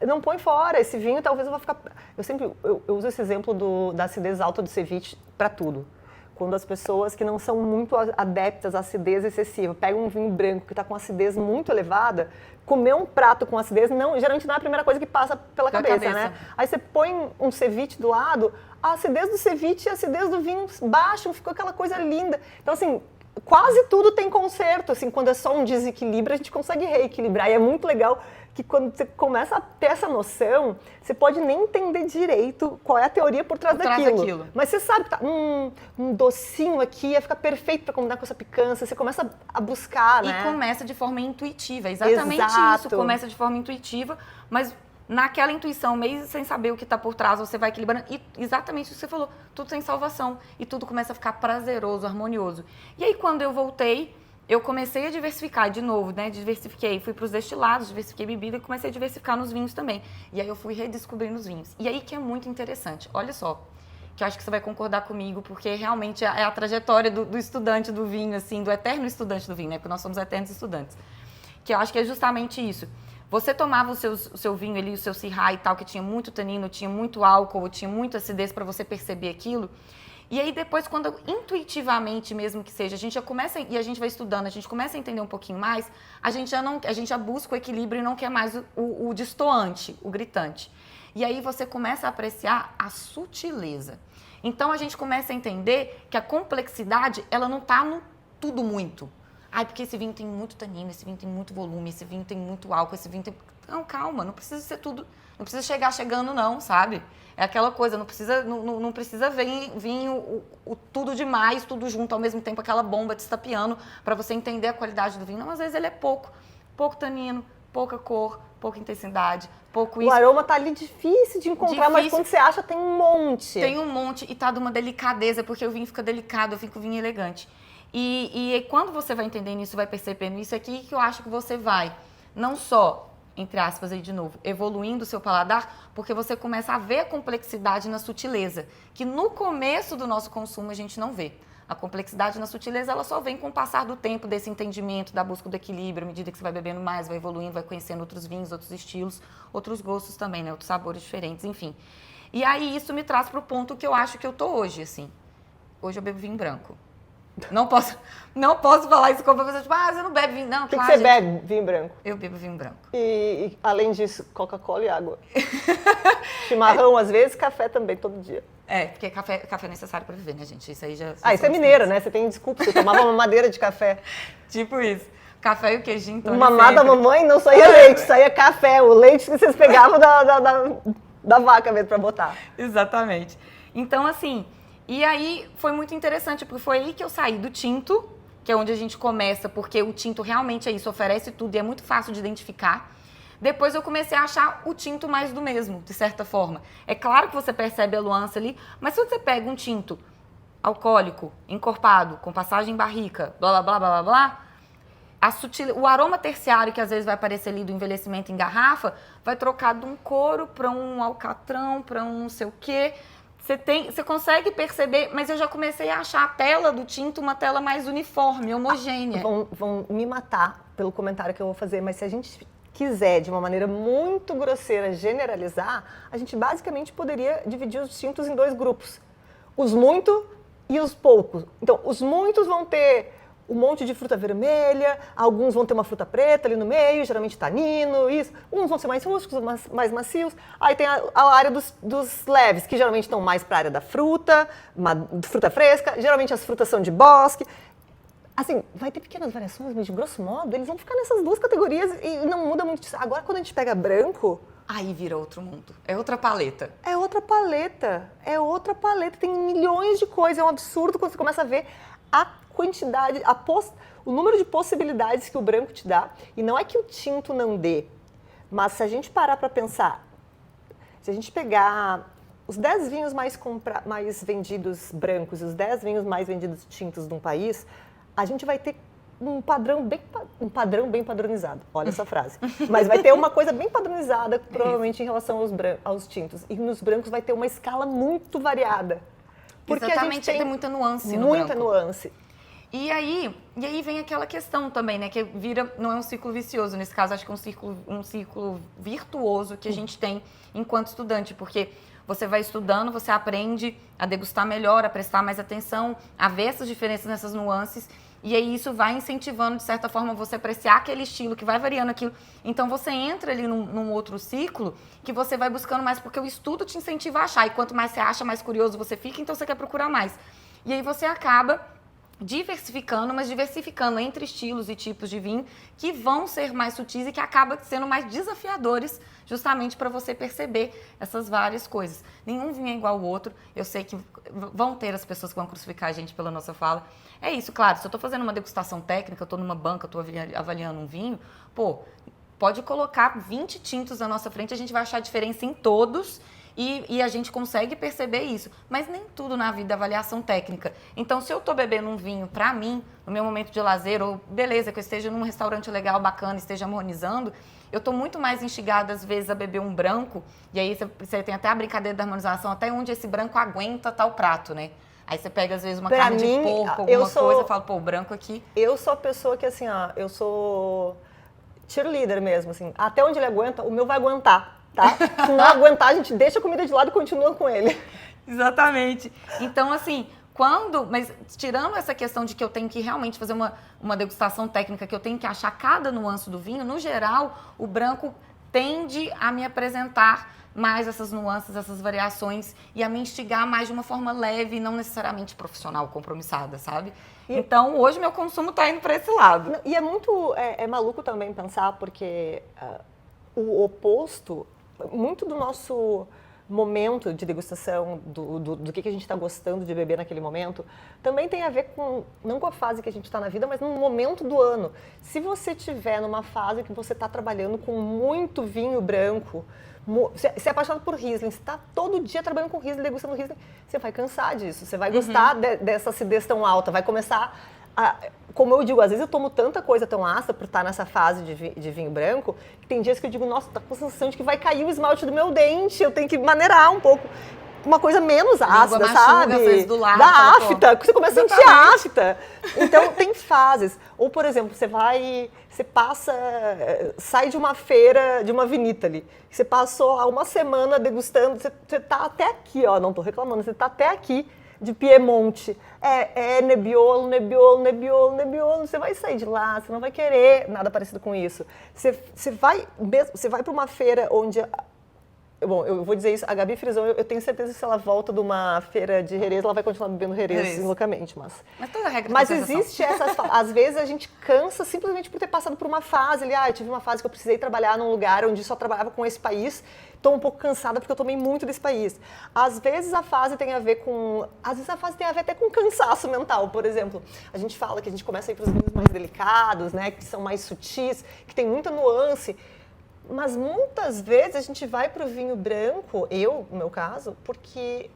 Não põe fora, esse vinho talvez eu vou ficar... Eu uso esse exemplo da acidez alta do ceviche para tudo. Quando as pessoas que não são muito adeptas à acidez excessiva pegam um vinho branco que está com acidez muito elevada, comer um prato com acidez geralmente não é a primeira coisa que passa pela cabeça, né? Aí você põe um ceviche do lado, a acidez do ceviche e a acidez do vinho baixam, ficou aquela coisa linda. Então, assim, quase tudo tem conserto, assim, quando é só um desequilíbrio, a gente consegue reequilibrar. E é muito legal que quando você começa a ter essa noção, você pode nem entender direito qual é a teoria por trás daquilo. Mas você sabe que tá, um docinho aqui ia ficar perfeito para combinar com essa picância. Você começa a buscar, né? E começa de forma intuitiva, exatamente isso. Começa de forma intuitiva, mas naquela intuição, meio sem saber o que está por trás, você vai equilibrando. E exatamente o que você falou, tudo tem salvação. E tudo começa a ficar prazeroso, harmonioso. E aí, quando eu voltei, eu comecei a diversificar de novo, né? Diversifiquei, fui para os destilados, diversifiquei bebida e comecei a diversificar nos vinhos também. E aí eu fui redescobrindo os vinhos. E aí que é muito interessante, olha só, que eu acho que você vai concordar comigo, porque realmente é a trajetória do estudante do vinho, assim, do eterno estudante do vinho, né? Porque nós somos eternos estudantes. Que eu acho que é justamente isso. Você tomava o seu vinho ali, o seu Syrah e tal, que tinha muito tanino, tinha muito álcool, tinha muita acidez para você perceber aquilo. E aí depois, quando intuitivamente mesmo que seja, a gente já começa, e a gente vai estudando, a gente começa a entender um pouquinho mais, a gente já busca o equilíbrio e não quer mais o destoante, o gritante. E aí você começa a apreciar a sutileza. Então a gente começa a entender que a complexidade, ela não está no tudo muito. Ai, porque esse vinho tem muito tanino, esse vinho tem muito volume, esse vinho tem muito álcool, esse vinho tem... Não, calma, não precisa ser tudo, não precisa chegar chegando não, sabe? É aquela coisa, não precisa vir o tudo demais, tudo junto ao mesmo tempo, aquela bomba te estapeando para você entender a qualidade do vinho. Não, às vezes ele é pouco tanino, pouca cor, pouca intensidade, pouco isso. O aroma tá ali difícil de encontrar, mas quando você acha tem um monte. Tem um monte e tá de uma delicadeza, porque o vinho fica delicado, fica o vinho elegante. E quando você vai entendendo isso, vai percebendo isso, é aqui que eu acho que você vai, não só, entre aspas aí de novo, evoluindo o seu paladar, porque você começa a ver a complexidade na sutileza, que no começo do nosso consumo a gente não vê. A complexidade na sutileza, ela só vem com o passar do tempo, desse entendimento, da busca do equilíbrio, à medida que você vai bebendo mais, vai evoluindo, vai conhecendo outros vinhos, outros estilos, outros gostos também, né? Outros sabores diferentes, enfim. E aí isso me traz para o ponto que eu acho que eu tô hoje, assim. Hoje eu bebo vinho branco. Não posso falar isso como você, tipo, você não bebe vinho. Não, O que você bebe? Vinho branco. Eu bebo vinho branco. E além disso, Coca-Cola e água. Chimarrão, às vezes, café também, todo dia. Porque café é necessário para viver, né, gente? Isso aí já... Isso é mineira, né? Você tem desculpa, você tomava uma madeira de café. Tipo isso. Café e o queijinho. Então Mamá da mamãe não saía leite, saía café. O leite que vocês pegavam da vaca mesmo para botar. Exatamente. Então, assim... E aí foi muito interessante, porque foi aí que eu saí do tinto, que é onde a gente começa, porque o tinto realmente é isso, oferece tudo e é muito fácil de identificar. Depois eu comecei a achar o tinto mais do mesmo, de certa forma. É claro que você percebe a nuance ali, mas se você pega um tinto alcoólico, encorpado, com passagem em barrica, blá, blá, blá, blá, blá, o aroma terciário que às vezes vai aparecer ali do envelhecimento em garrafa, vai trocar de um couro para um alcatrão, para um não sei o quê. Você consegue perceber, mas eu já comecei a achar a tela do tinto uma tela mais uniforme, homogênea. Vão me matar pelo comentário que eu vou fazer, mas se a gente quiser, de uma maneira muito grosseira, generalizar, a gente basicamente poderia dividir os tintos em dois grupos. Os muito e os poucos. Então, os muitos vão ter um monte de fruta vermelha, alguns vão ter uma fruta preta ali no meio, geralmente tanino, isso. Uns vão ser mais rústicos, mais macios. Aí tem a área dos leves, que geralmente estão mais para a área da fruta, fruta fresca. Geralmente as frutas são de bosque. Assim, vai ter pequenas variações, mas de grosso modo, eles vão ficar nessas duas categorias e não muda muito. Agora, quando a gente pega branco... Aí vira outro mundo. É outra paleta. É outra paleta. É outra paleta. Tem milhões de coisas. É um absurdo quando você começa a ver a quantidade, o número de possibilidades que o branco te dá. E não é que o tinto não dê, mas se a gente parar para pensar, se a gente pegar os 10 vinhos mais vendidos brancos e os 10 vinhos mais vendidos tintos de um país, a gente vai ter um padrão bem padronizado. Olha essa frase. Mas vai ter uma coisa bem padronizada, provavelmente, em relação aos tintos. E nos brancos vai ter uma escala muito variada. Porque exatamente, a gente tem muita nuance no branco. Muita nuance. E aí vem aquela questão também, né? Que vira, não é um ciclo vicioso, nesse caso acho que é um ciclo virtuoso que a gente tem enquanto estudante, porque você vai estudando, você aprende a degustar melhor, a prestar mais atenção, a ver essas diferenças nessas nuances, e aí isso vai incentivando, de certa forma, você apreciar aquele estilo, que vai variando aquilo. Então você entra ali num outro ciclo que você vai buscando mais, porque o estudo te incentiva a achar, e quanto mais você acha, mais curioso você fica, então você quer procurar mais. E aí você acaba diversificando, mas diversificando entre estilos e tipos de vinho que vão ser mais sutis e que acabam sendo mais desafiadores justamente para você perceber essas várias coisas. Nenhum vinho é igual ao outro. Eu sei que vão ter as pessoas que vão crucificar a gente pela nossa fala. É isso, claro, se eu estou fazendo uma degustação técnica, eu estou numa banca, estou avaliando um vinho, pode colocar 20 tintos na nossa frente, a gente vai achar diferença em todos. E a gente consegue perceber isso. Mas nem tudo na vida é avaliação técnica. Então, se eu estou bebendo um vinho para mim, no meu momento de lazer, ou beleza, que eu esteja num restaurante legal, bacana, esteja harmonizando, eu estou muito mais instigada, às vezes, a beber um branco. E aí você tem até a brincadeira da harmonização, até onde esse branco aguenta tal prato, né? Aí você pega, às vezes, uma carne de porco, alguma coisa, e fala, o branco aqui... Eu sou a pessoa que, assim, eu sou cheerleader mesmo, assim. Até onde ele aguenta, o meu vai aguentar. Tá? Se não aguentar, a gente deixa a comida de lado e continua com ele. Exatamente. Então, assim, mas tirando essa questão de que eu tenho que realmente fazer uma degustação técnica, que eu tenho que achar cada nuance do vinho, no geral, o branco tende a me apresentar mais essas nuances, essas variações e a me instigar mais de uma forma leve, não necessariamente profissional, compromissada, sabe? Então, hoje meu consumo tá indo para esse lado. E é muito maluco também pensar, porque o oposto... Muito do nosso momento de degustação, do que a gente está gostando de beber naquele momento, também tem a ver não com a fase que a gente está na vida, mas no momento do ano. Se você estiver numa fase que você está trabalhando com muito vinho branco, você é apaixonado por Riesling, você está todo dia trabalhando com Riesling, degustando Riesling, você vai cansar disso, você vai gostar dessa acidez tão alta, vai começar como eu digo, às vezes eu tomo tanta coisa tão ácida por estar nessa fase de vinho branco, que tem dias que eu digo, nossa, tá com a sensação de que vai cair o esmalte do meu dente, eu tenho que maneirar um pouco. Uma coisa menos ácida, sabe? Às vezes do lado, da afta, você começa a sentir afta. Então, tem fases. Ou, por exemplo, sai de uma feira, de uma vinícola ali, você passou há uma semana degustando, você tá até aqui, não tô reclamando, você tá até aqui, de Piemonte, Nebbiolo, você vai sair de lá, você não vai querer nada parecido com isso. Você vai para uma feira onde... Bom, eu vou dizer isso, a Gabi Frisão, eu tenho certeza que se ela volta de uma feira de Jerez, ela vai continuar bebendo Jerez loucamente, mas toda regra mas existe às vezes a gente cansa simplesmente por ter passado por uma fase ali, eu tive uma fase que eu precisei trabalhar num lugar onde só trabalhava com esse país, estou um pouco cansada porque eu tomei muito desse país. Às vezes a fase tem a ver até com cansaço mental, por exemplo. A gente fala que a gente começa a ir para os vinhos mais delicados, né, que são mais sutis, que tem muita nuance. Mas muitas vezes a gente vai para o vinho branco, no meu caso, porque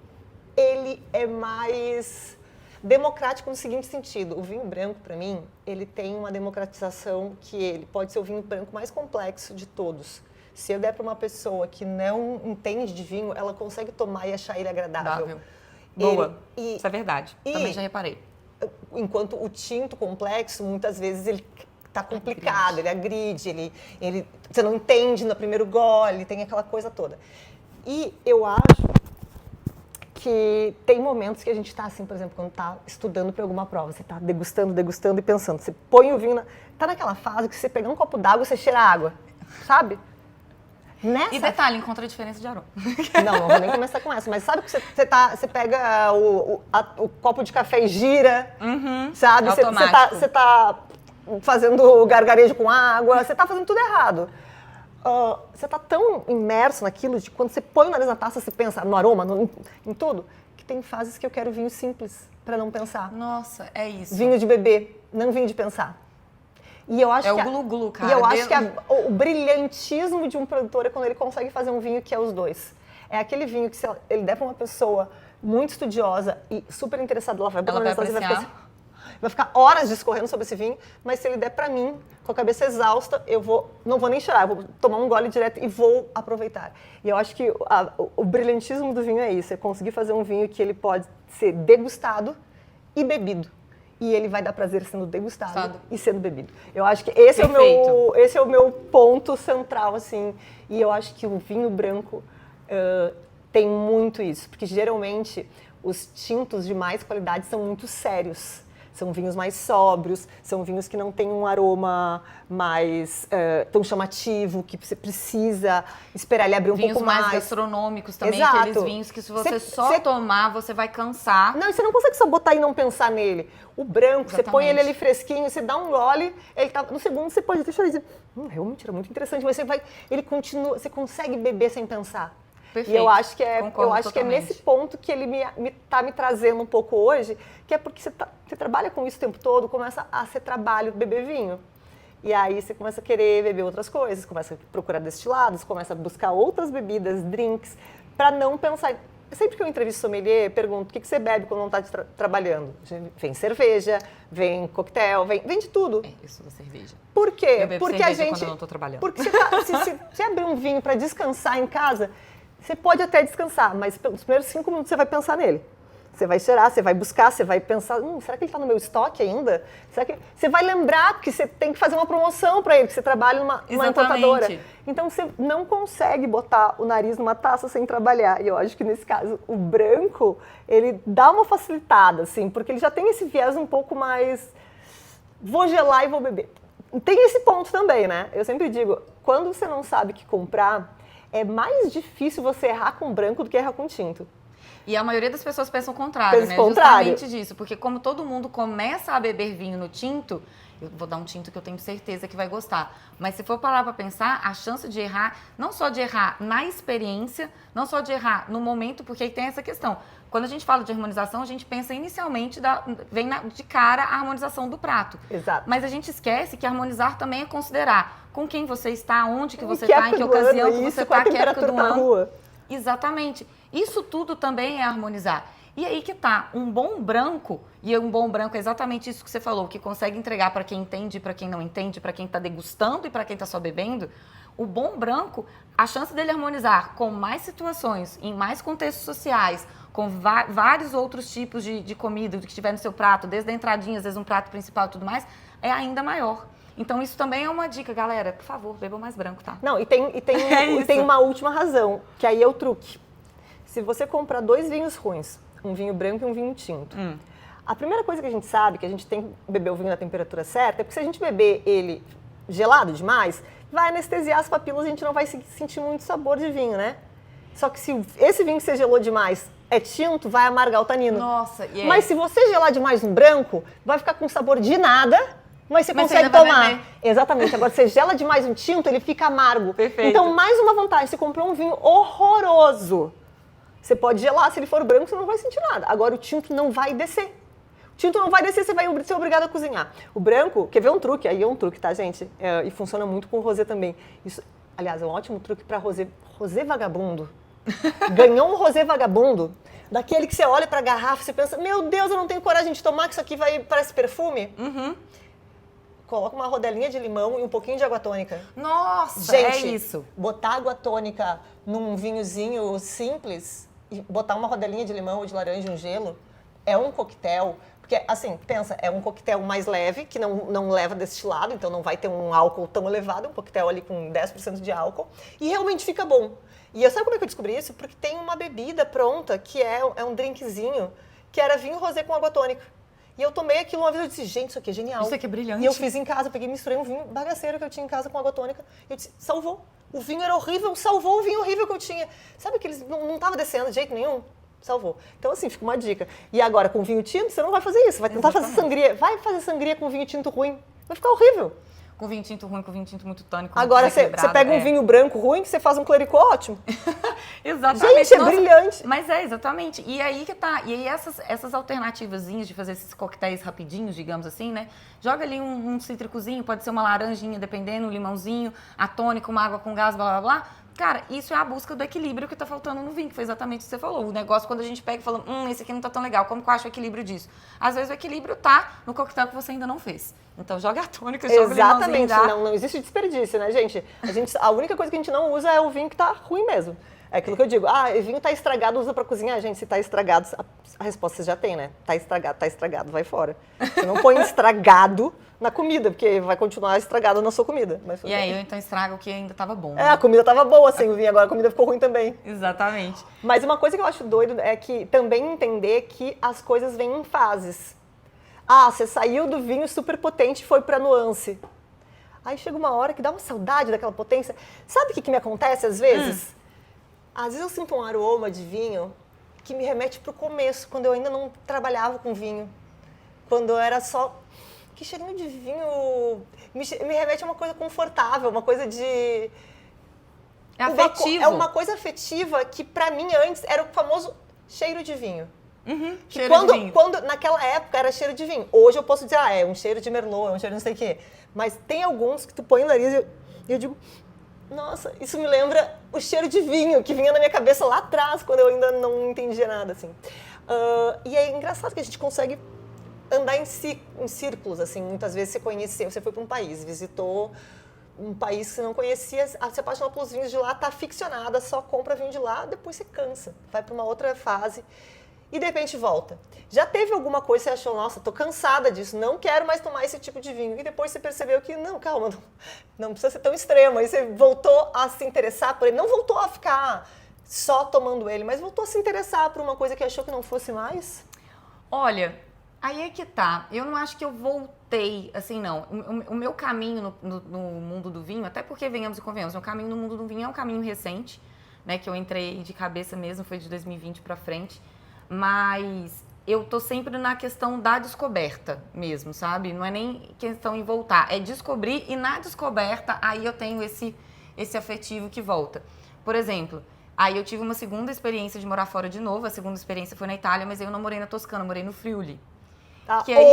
ele é mais democrático no seguinte sentido. O vinho branco, para mim, ele tem uma democratização que ele pode ser o vinho branco mais complexo de todos. Se eu der para uma pessoa que não entende de vinho, ela consegue tomar e achar ele agradável. Boa, isso é verdade. Também já reparei. Enquanto o tinto complexo, muitas vezes ele... tá complicado, ele agride, você não entende no primeiro gole, tem aquela coisa toda. E eu acho que tem momentos que a gente tá assim, por exemplo, quando tá estudando para alguma prova, você tá degustando e pensando, você põe o vinho, tá naquela fase que você pegar um copo d'água, você cheira a água, sabe? E detalhe, encontra a diferença de aroma. Não vou nem começar com essa, mas sabe que você pega o copo de café e gira, sabe? Você tá fazendo gargarejo com água, você tá fazendo tudo errado. Você tá tão imerso naquilo, de quando você põe o nariz na taça, você pensa no aroma, em tudo, que tem fases que eu quero vinho simples, para não pensar. Nossa, é isso. Vinho de beber, não vinho de pensar. E eu acho o glu-glu, cara. E eu acho que o brilhantismo de um produtor é quando ele consegue fazer um vinho que é os dois. É aquele vinho que se ele der para uma pessoa muito estudiosa e super interessada, ela vai vai ficar horas discorrendo sobre esse vinho, mas se ele der para mim, com a cabeça exausta, não vou nem chorar, eu vou tomar um gole direto e vou aproveitar. E eu acho que o brilhantismo do vinho é isso, é conseguir fazer um vinho que ele pode ser degustado e bebido. E ele vai dar prazer sendo degustado e sendo bebido. Eu acho que esse é o meu ponto central, assim. E eu acho que o vinho branco tem muito isso. Porque, geralmente, os tintos de mais qualidade são muito sérios. São vinhos mais sóbrios, são vinhos que não têm um aroma mais tão chamativo, que você precisa esperar ele abrir um pouco mais. Vinhos mais gastronômicos também, Exato. Aqueles vinhos que se você tomar, você vai cansar. Não, você não consegue só botar e não pensar nele. O branco, Exatamente. Você põe ele ali fresquinho, você dá um gole, ele tá, no segundo você pode deixar ele dizer, realmente era muito interessante, mas ele continua, você consegue beber sem pensar. Perfeito. E eu acho que é nesse ponto que ele tá me trazendo um pouco hoje, que é porque você trabalha com isso o tempo todo, começa a ser trabalho beber vinho. E aí você começa a querer beber outras coisas, começa a procurar destilados, começa a buscar outras bebidas, drinks, para não pensar. Sempre que eu entrevisto sommelier, pergunto, o que você bebe quando não está trabalhando? Vem cerveja, vem coquetel, vem de tudo. É, isso da cerveja. Por quê? Eu bebo cerveja quando eu não estou trabalhando. Porque se abrir um vinho para descansar em casa, você pode até descansar, mas pelos primeiros 5 minutos você vai pensar nele. Você vai cheirar, você vai buscar, você vai pensar, será que ele está no meu estoque ainda? Será que... Você vai lembrar que você tem que fazer uma promoção para ele, que você trabalha numa importadora. Então você não consegue botar o nariz numa taça sem trabalhar. E eu acho que nesse caso o branco, ele dá uma facilitada, assim, porque ele já tem esse viés um pouco mais, vou gelar e vou beber. Tem esse ponto também, né? Eu sempre digo, quando você não sabe o que comprar, é mais difícil você errar com branco do que errar com tinto. E a maioria das pessoas pensa o contrário, né? Justamente disso. Porque como todo mundo começa a beber vinho no tinto, eu vou dar um tinto que eu tenho certeza que vai gostar. Mas se for parar para pensar, a chance de errar, não só de errar na experiência, não só de errar no momento, porque aí tem essa questão. Quando a gente fala de harmonização, a gente pensa inicialmente, vem de cara a harmonização do prato. Exato. Mas a gente esquece que harmonizar também é considerar com quem você está, onde que você está, em que ocasião que você está, que época do ano. Exatamente. Isso tudo também é harmonizar. E aí que tá, um bom branco, e um bom branco é exatamente isso que você falou, que consegue entregar para quem entende, para quem não entende, para quem está degustando e para quem está só bebendo. O bom branco, a chance dele harmonizar com mais situações, em mais contextos sociais, com vários outros tipos de comida que tiver no seu prato, desde a entradinha, às vezes um prato principal e tudo mais, é ainda maior. Então, isso também é uma dica, galera. Por favor, bebam mais branco, tá? Não, e tem uma última razão, que aí é o truque. Se você comprar 2 vinhos ruins, um vinho branco e um vinho tinto, a primeira coisa que a gente sabe, que a gente tem que beber o vinho na temperatura certa, é porque se a gente beber ele gelado demais, vai anestesiar as papilas e a gente não vai sentir muito sabor de vinho, né? Só que se esse vinho que você gelou demais é tinto, vai amargar o tanino. Nossa, Mas se você gelar demais um branco, vai ficar com sabor de nada, mas você consegue tomar. Exatamente. Agora, você gela demais um tinto, ele fica amargo. Perfeito. Então, mais uma vantagem, você comprou um vinho horroroso. Você pode gelar, se ele for branco, você não vai sentir nada. Agora, o tinto não vai descer. O tinto não vai descer, você vai ser obrigado a cozinhar. O branco, quer ver um truque? Aí é um truque, tá, gente? E funciona muito com o rosé também. Isso, aliás, é um ótimo truque para rosé. Rosé vagabundo. Ganhou um rosé vagabundo, daquele que você olha para a garrafa e você pensa, meu Deus, eu não tenho coragem de tomar, que isso aqui parece perfume. Coloca uma rodelinha de limão e um pouquinho de água tônica. Nossa, gente, é isso. Botar água tônica num vinhozinho simples e botar uma rodelinha de limão ou de laranja, um gelo, é um coquetel. Porque, assim, pensa, é um coquetel mais leve, que não leva destilado, então não vai ter um álcool tão elevado, um coquetel ali com 10% de álcool, e realmente fica bom. E eu sabe como é que eu descobri isso? Porque tem uma bebida pronta, que é um drinkzinho, que era vinho rosé com água tônica. E eu tomei aquilo uma vez, eu disse, gente, isso aqui é genial. Isso aqui é brilhante. E eu fiz em casa, peguei e misturei um vinho bagaceiro que eu tinha em casa com água tônica. E eu disse, salvou. O vinho era horrível, salvou o vinho horrível que eu tinha. Sabe que eles não tava descendo de jeito nenhum? Salvou. Então, assim, fica uma dica. E agora, com vinho tinto, você não vai fazer isso. Vai tentar fazer sangria. Vai fazer sangria com vinho tinto ruim. Vai ficar horrível. Com vinho tinto ruim, com vinho tinto muito tânico. Agora, você pega um vinho branco ruim, que você faz um clericô ótimo. Exatamente. Gente, é brilhante. Mas é, exatamente. E aí que tá. E aí essas alternativazinhas de fazer esses coquetéis rapidinhos, digamos assim, né? Joga ali um cítricozinho, pode ser uma laranjinha, dependendo, um limãozinho, a tônica, uma água com gás, blá, blá, blá. Cara, isso é a busca do equilíbrio que tá faltando no vinho, que foi exatamente o que você falou. O negócio, quando a gente pega e fala, esse aqui não tá tão legal, como que eu acho o equilíbrio disso? Às vezes o equilíbrio tá no coquetel que você ainda não fez. Então joga a tônica, joga o limãozinho. Exatamente, não existe desperdício, né, gente? A única coisa que a gente não usa é o vinho que tá ruim mesmo. É aquilo que eu digo, o vinho tá estragado, usa pra cozinhar. Gente, se tá estragado, a resposta você já tem, né? Tá estragado, vai fora. Você não põe estragado na comida, porque vai continuar estragado na sua comida. Mas e aí eu então estrago o que ainda tava bom. Né? A comida tava boa sem o vinho, agora a comida ficou ruim também. Exatamente. Mas uma coisa que eu acho doido é que também entender que as coisas vêm em fases. Você saiu do vinho super potente e foi pra nuance. Aí chega uma hora que dá uma saudade daquela potência. Sabe o que me acontece às vezes? Às vezes eu sinto um aroma de vinho que me remete pro começo, quando eu ainda não trabalhava com vinho. Quando eu era só... Que cheirinho de vinho me remete a uma coisa confortável, uma coisa de... É afetivo. É uma coisa afetiva que pra mim antes era o famoso cheiro de vinho. Cheiro de vinho. Quando naquela época era cheiro de vinho. Hoje eu posso dizer, é um cheiro de Merlot, é um cheiro de não sei o quê. Mas tem alguns que tu põe no nariz e eu digo, nossa, isso me lembra o cheiro de vinho que vinha na minha cabeça lá atrás, quando eu ainda não entendia nada, assim. E é engraçado que a gente consegue andar em círculos, assim. Muitas vezes você foi para um país, visitou um país que você não conhecia, se apaixonou pelos vinhos de lá, tá aficionada, só compra vinho de lá, depois você cansa, vai para uma outra fase. E de repente volta. Já teve alguma coisa que você achou, nossa, tô cansada disso, não quero mais tomar esse tipo de vinho. E depois você percebeu que, não, calma, não precisa ser tão extremo. Aí você voltou a se interessar por ele, não voltou a ficar só tomando ele, mas voltou a se interessar por uma coisa que achou que não fosse mais? Olha, aí é que tá. Eu não acho que eu voltei, assim, não. O meu caminho no mundo do vinho, até porque venhamos e convenhamos, o caminho no mundo do vinho é um caminho recente, né, que eu entrei de cabeça mesmo, foi de 2020 pra frente. Mas eu tô sempre na questão da descoberta mesmo, sabe? Não é nem questão em voltar, é descobrir e na descoberta aí eu tenho esse afetivo que volta. Por exemplo, aí eu tive uma segunda experiência de morar fora de novo, a segunda experiência foi na Itália, mas eu não morei na Toscana, eu morei no Friuli. Que aí...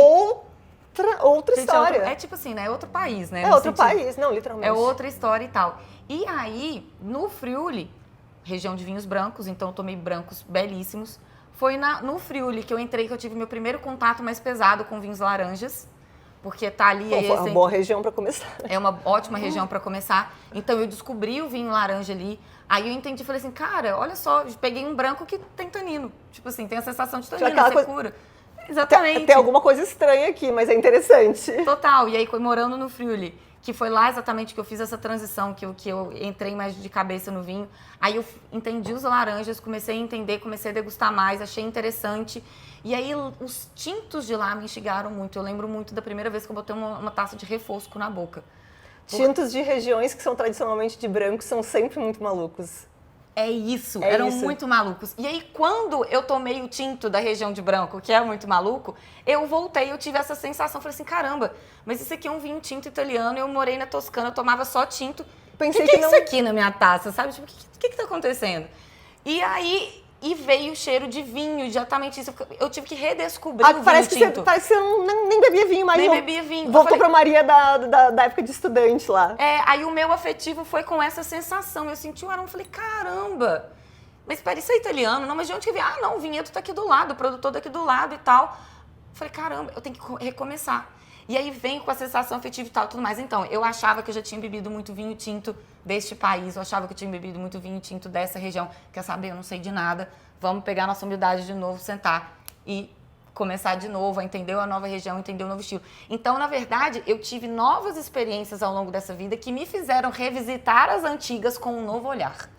Outra Gente, história. É tipo assim, né? É outro país, né? É outro país, não, literalmente. É outra história e tal. E aí, no Friuli, região de vinhos brancos, então eu tomei brancos belíssimos. Foi no Friuli que eu entrei, que eu tive meu primeiro contato mais pesado com vinhos laranjas, porque tá ali... Foi uma boa região para começar. É uma ótima região para começar. Então eu descobri o vinho laranja ali, aí eu entendi, falei assim, cara, olha só, peguei um branco que tem tanino. Tipo assim, tem a sensação de tanino, secura. Exatamente. Tem alguma coisa estranha aqui, mas é interessante. Total, e aí morando no Friuli, que foi lá exatamente que eu fiz essa transição, que eu entrei mais de cabeça no vinho. Aí eu entendi os laranjas, comecei a entender, comecei a degustar mais, achei interessante. E aí os tintos de lá me instigaram muito. Eu lembro muito da primeira vez que eu botei uma taça de refosco na boca. Tintos de regiões que são tradicionalmente de branco são sempre muito malucos. É isso, eram muito malucos. E aí, quando eu tomei o tinto da região de branco, que é muito maluco, eu voltei, eu tive essa sensação, falei assim, caramba, mas isso aqui é um vinho tinto italiano, eu morei na Toscana, eu tomava só tinto. Pensei que é não... isso aqui na minha taça, sabe? Tipo, o que tá acontecendo? E aí, veio o cheiro de vinho, exatamente isso. Eu tive que redescobrir o vinho tinto. Parece que você nem bebia vinho mais. Nem bebia vinho. Voltou pra Maria da época de estudante lá. Aí o meu afetivo foi com essa sensação. Eu senti o aroma e falei, caramba, mas parece italiano. Não, mas de onde que vem? Não, o vinhedo tá aqui do lado, o produtor daqui do lado e tal. Falei, caramba, eu tenho que recomeçar. E aí vem com a sensação afetiva e tal, tudo mais. Então, eu achava que eu já tinha bebido muito vinho tinto deste país, eu achava que eu tinha bebido muito vinho tinto dessa região. Quer saber? Eu não sei de nada. Vamos pegar nossa humildade de novo, sentar e começar de novo, a entender a nova região, entender o novo estilo. Então, na verdade, eu tive novas experiências ao longo dessa vida que me fizeram revisitar as antigas com um novo olhar.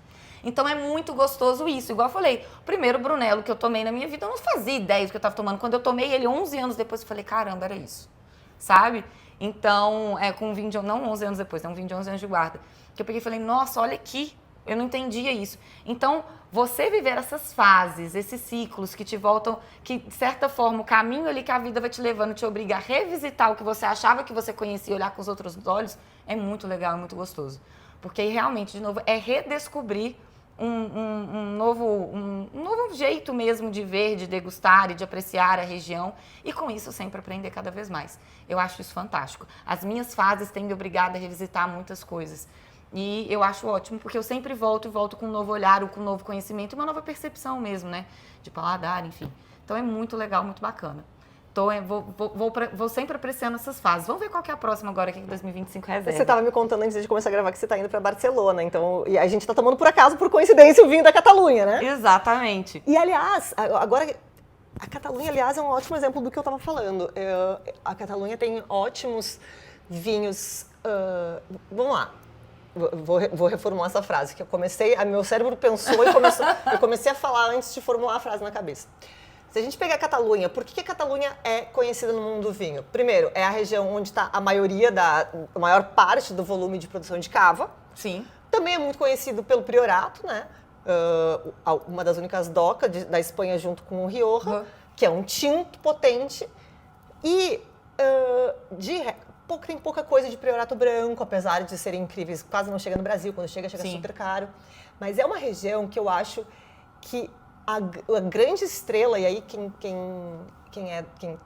Então é muito gostoso isso. Igual eu falei, o primeiro Brunello que eu tomei na minha vida, eu não fazia ideia do que eu estava tomando. Quando eu tomei ele 11 anos depois, eu falei, caramba, era isso. Sabe? Então, com um vinho de... Não 11 anos depois, é um vinho de 11 anos de guarda. Que eu peguei e falei, nossa, olha aqui. Eu não entendia isso. Então, você viver essas fases, esses ciclos que te voltam, que de certa forma o caminho ali que a vida vai te levando, te obriga a revisitar o que você achava que você conhecia, olhar com os outros olhos, é muito legal, é muito gostoso. Porque realmente, de novo, é redescobrir um novo jeito mesmo de ver, de degustar e de apreciar a região. E com isso, sempre aprender cada vez mais. Eu acho isso fantástico. As minhas fases têm me obrigado a revisitar muitas coisas. E eu acho ótimo, porque eu sempre volto com um novo olhar, ou com um novo conhecimento, uma nova percepção mesmo, né? De paladar, enfim. Então é muito legal, muito bacana. Então, vou sempre apreciando essas fases. Vamos ver qual que é a próxima agora, que 2025 reserva. Você estava me contando antes de começar a gravar que você está indo para Barcelona, então, e a gente está tomando por acaso, por coincidência, o vinho da Catalunha, né? Exatamente. E, aliás, agora, a Catalunha, aliás, é um ótimo exemplo do que eu estava falando. A Catalunha tem ótimos vinhos... vamos lá. Vou reformular essa frase, que meu cérebro pensou e eu comecei a falar antes de formular a frase na cabeça. Se a gente pegar a Catalunha, por que a Catalunha é conhecida no mundo do vinho? Primeiro, é a região onde está a maior parte do volume de produção de cava. Sim. Também é muito conhecido pelo Priorato, né? Uma das únicas docas da Espanha junto com o Rioja, que é um tinto potente. E tem pouca coisa de Priorato branco, apesar de serem incríveis. Quase não chega no Brasil, quando chega Sim. super caro. Mas é uma região que eu acho que a grande estrela, e aí quem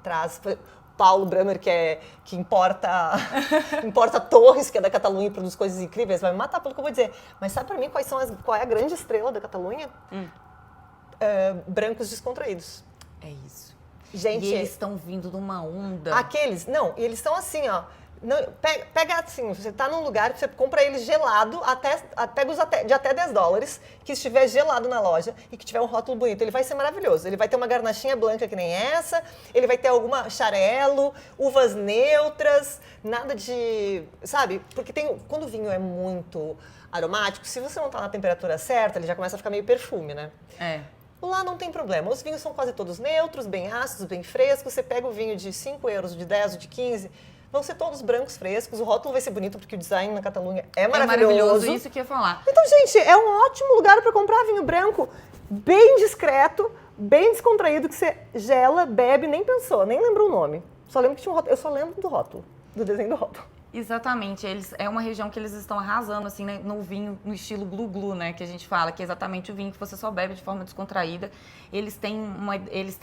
traz... Paulo Bramer, que importa Torres, que é da Catalunha e produz coisas incríveis, vai me matar pelo que eu vou dizer. Mas sabe pra mim qual é a grande estrela da Catalunha? Brancos descontraídos. É isso. Gente, e eles estão vindo numa onda. E eles estão assim, ó. Pega assim, você tá num lugar que você compra ele gelado, de até $10, que estiver gelado na loja e que tiver um rótulo bonito. Ele vai ser maravilhoso. Ele vai ter uma garnachinha branca que nem essa, ele vai ter alguma xarelo, uvas neutras, nada de... Sabe? Porque quando o vinho é muito aromático, se você não tá na temperatura certa, ele já começa a ficar meio perfume, né? Lá não tem problema. Os vinhos são quase todos neutros, bem ácidos, bem frescos. Você pega o vinho de 5 euros, de 10 ou de 15... Vão ser todos brancos, frescos. O rótulo vai ser bonito, porque o design na Catalunha é maravilhoso. É maravilhoso, isso que eu ia falar. Então, gente, é um ótimo lugar para comprar vinho branco, bem discreto, bem descontraído, que você gela, bebe, nem pensou, nem lembrou o nome. Só lembro que tinha um rótulo. Eu só lembro do rótulo, do desenho do rótulo. Exatamente, é uma região que eles estão arrasando assim, né, no vinho, no estilo glu-glu, né, que a gente fala, que é exatamente o vinho que você só bebe de forma descontraída. Eles têm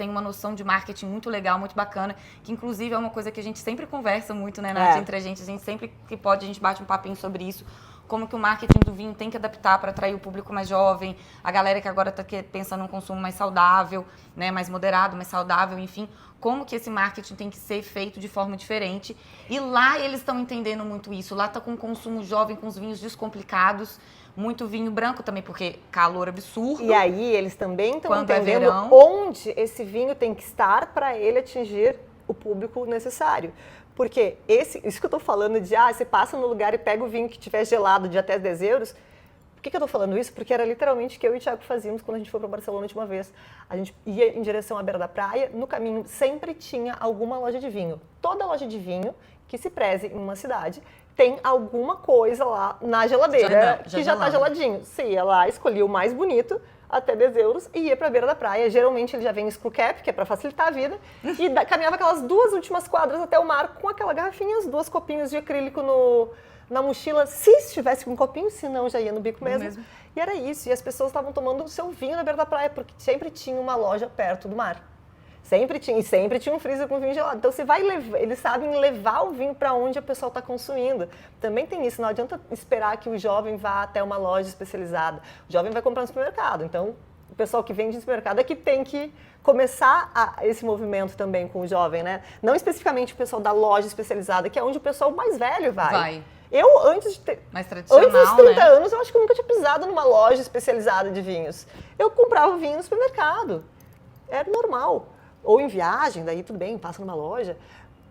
uma noção de marketing muito legal, muito bacana, que inclusive é uma coisa que a gente sempre conversa muito, né, Nath, entre a gente sempre que pode a gente bate um papinho sobre isso, como que o marketing do vinho tem que adaptar para atrair o público mais jovem, a galera que agora está pensando num consumo mais saudável, né, mais moderado, mais saudável, enfim, como que esse marketing tem que ser feito de forma diferente. E lá eles estão entendendo muito isso. Lá está com um consumo jovem, com os vinhos descomplicados, muito vinho branco também, porque calor absurdo. E aí eles também estão entendendo onde esse vinho tem que estar para ele atingir o público necessário. Porque isso que eu estou falando de, você passa no lugar e pega o vinho que tiver gelado de até 10 euros... Por que eu estou falando isso? Porque era literalmente o que eu e o Thiago fazíamos quando a gente foi para Barcelona a última vez. A gente ia em direção à beira da praia, no caminho sempre tinha alguma loja de vinho. Toda loja de vinho que se preze em uma cidade tem alguma coisa lá na geladeira que já está geladinho. Você ia lá, escolhia o mais bonito, até 10 euros, e ia para a beira da praia. Geralmente ele já vem screw cap, que é para facilitar a vida, e caminhava aquelas 2 últimas quadras até o mar com aquela garrafinha, as 2 copinhos de acrílico na mochila, se estivesse com um copinho, se não, já ia no bico mesmo. E era isso, e as pessoas estavam tomando o seu vinho na beira da praia, porque sempre tinha uma loja perto do mar. Sempre tinha um freezer com vinho gelado. Então, eles sabem levar o vinho para onde a pessoa está consumindo. Também tem isso, não adianta esperar que o jovem vá até uma loja especializada. O jovem vai comprar no supermercado, então o pessoal que vende no supermercado é que tem que começar esse movimento também com o jovem, né? Não especificamente o pessoal da loja especializada, que é onde o pessoal mais velho vai. Eu, antes dos 30 anos, eu acho que eu nunca tinha pisado numa loja especializada de vinhos. Eu comprava vinho no supermercado. Era normal. Ou em viagem, daí tudo bem, passa numa loja.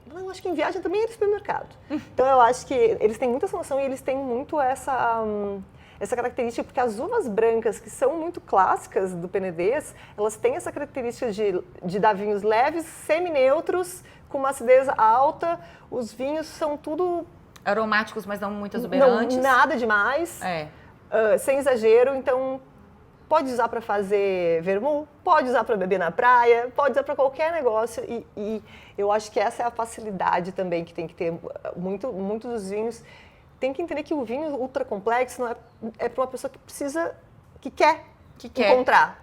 Mas eu acho que em viagem também é supermercado. Então eu acho que eles têm muita noção e eles têm muito essa característica, porque as uvas brancas, que são muito clássicas do Penedês, elas têm essa característica de dar vinhos leves, semi-neutros, com uma acidez alta. Os vinhos são tudo... aromáticos, mas não muito exuberantes. Não, nada demais, sem exagero. Então, pode usar para fazer vermouth, pode usar para beber na praia, pode usar para qualquer negócio. E eu acho que essa é a facilidade também que tem que ter. Muito dos vinhos... Tem que entender que o vinho ultra complexo não é para uma pessoa que precisa, que quer encontrar.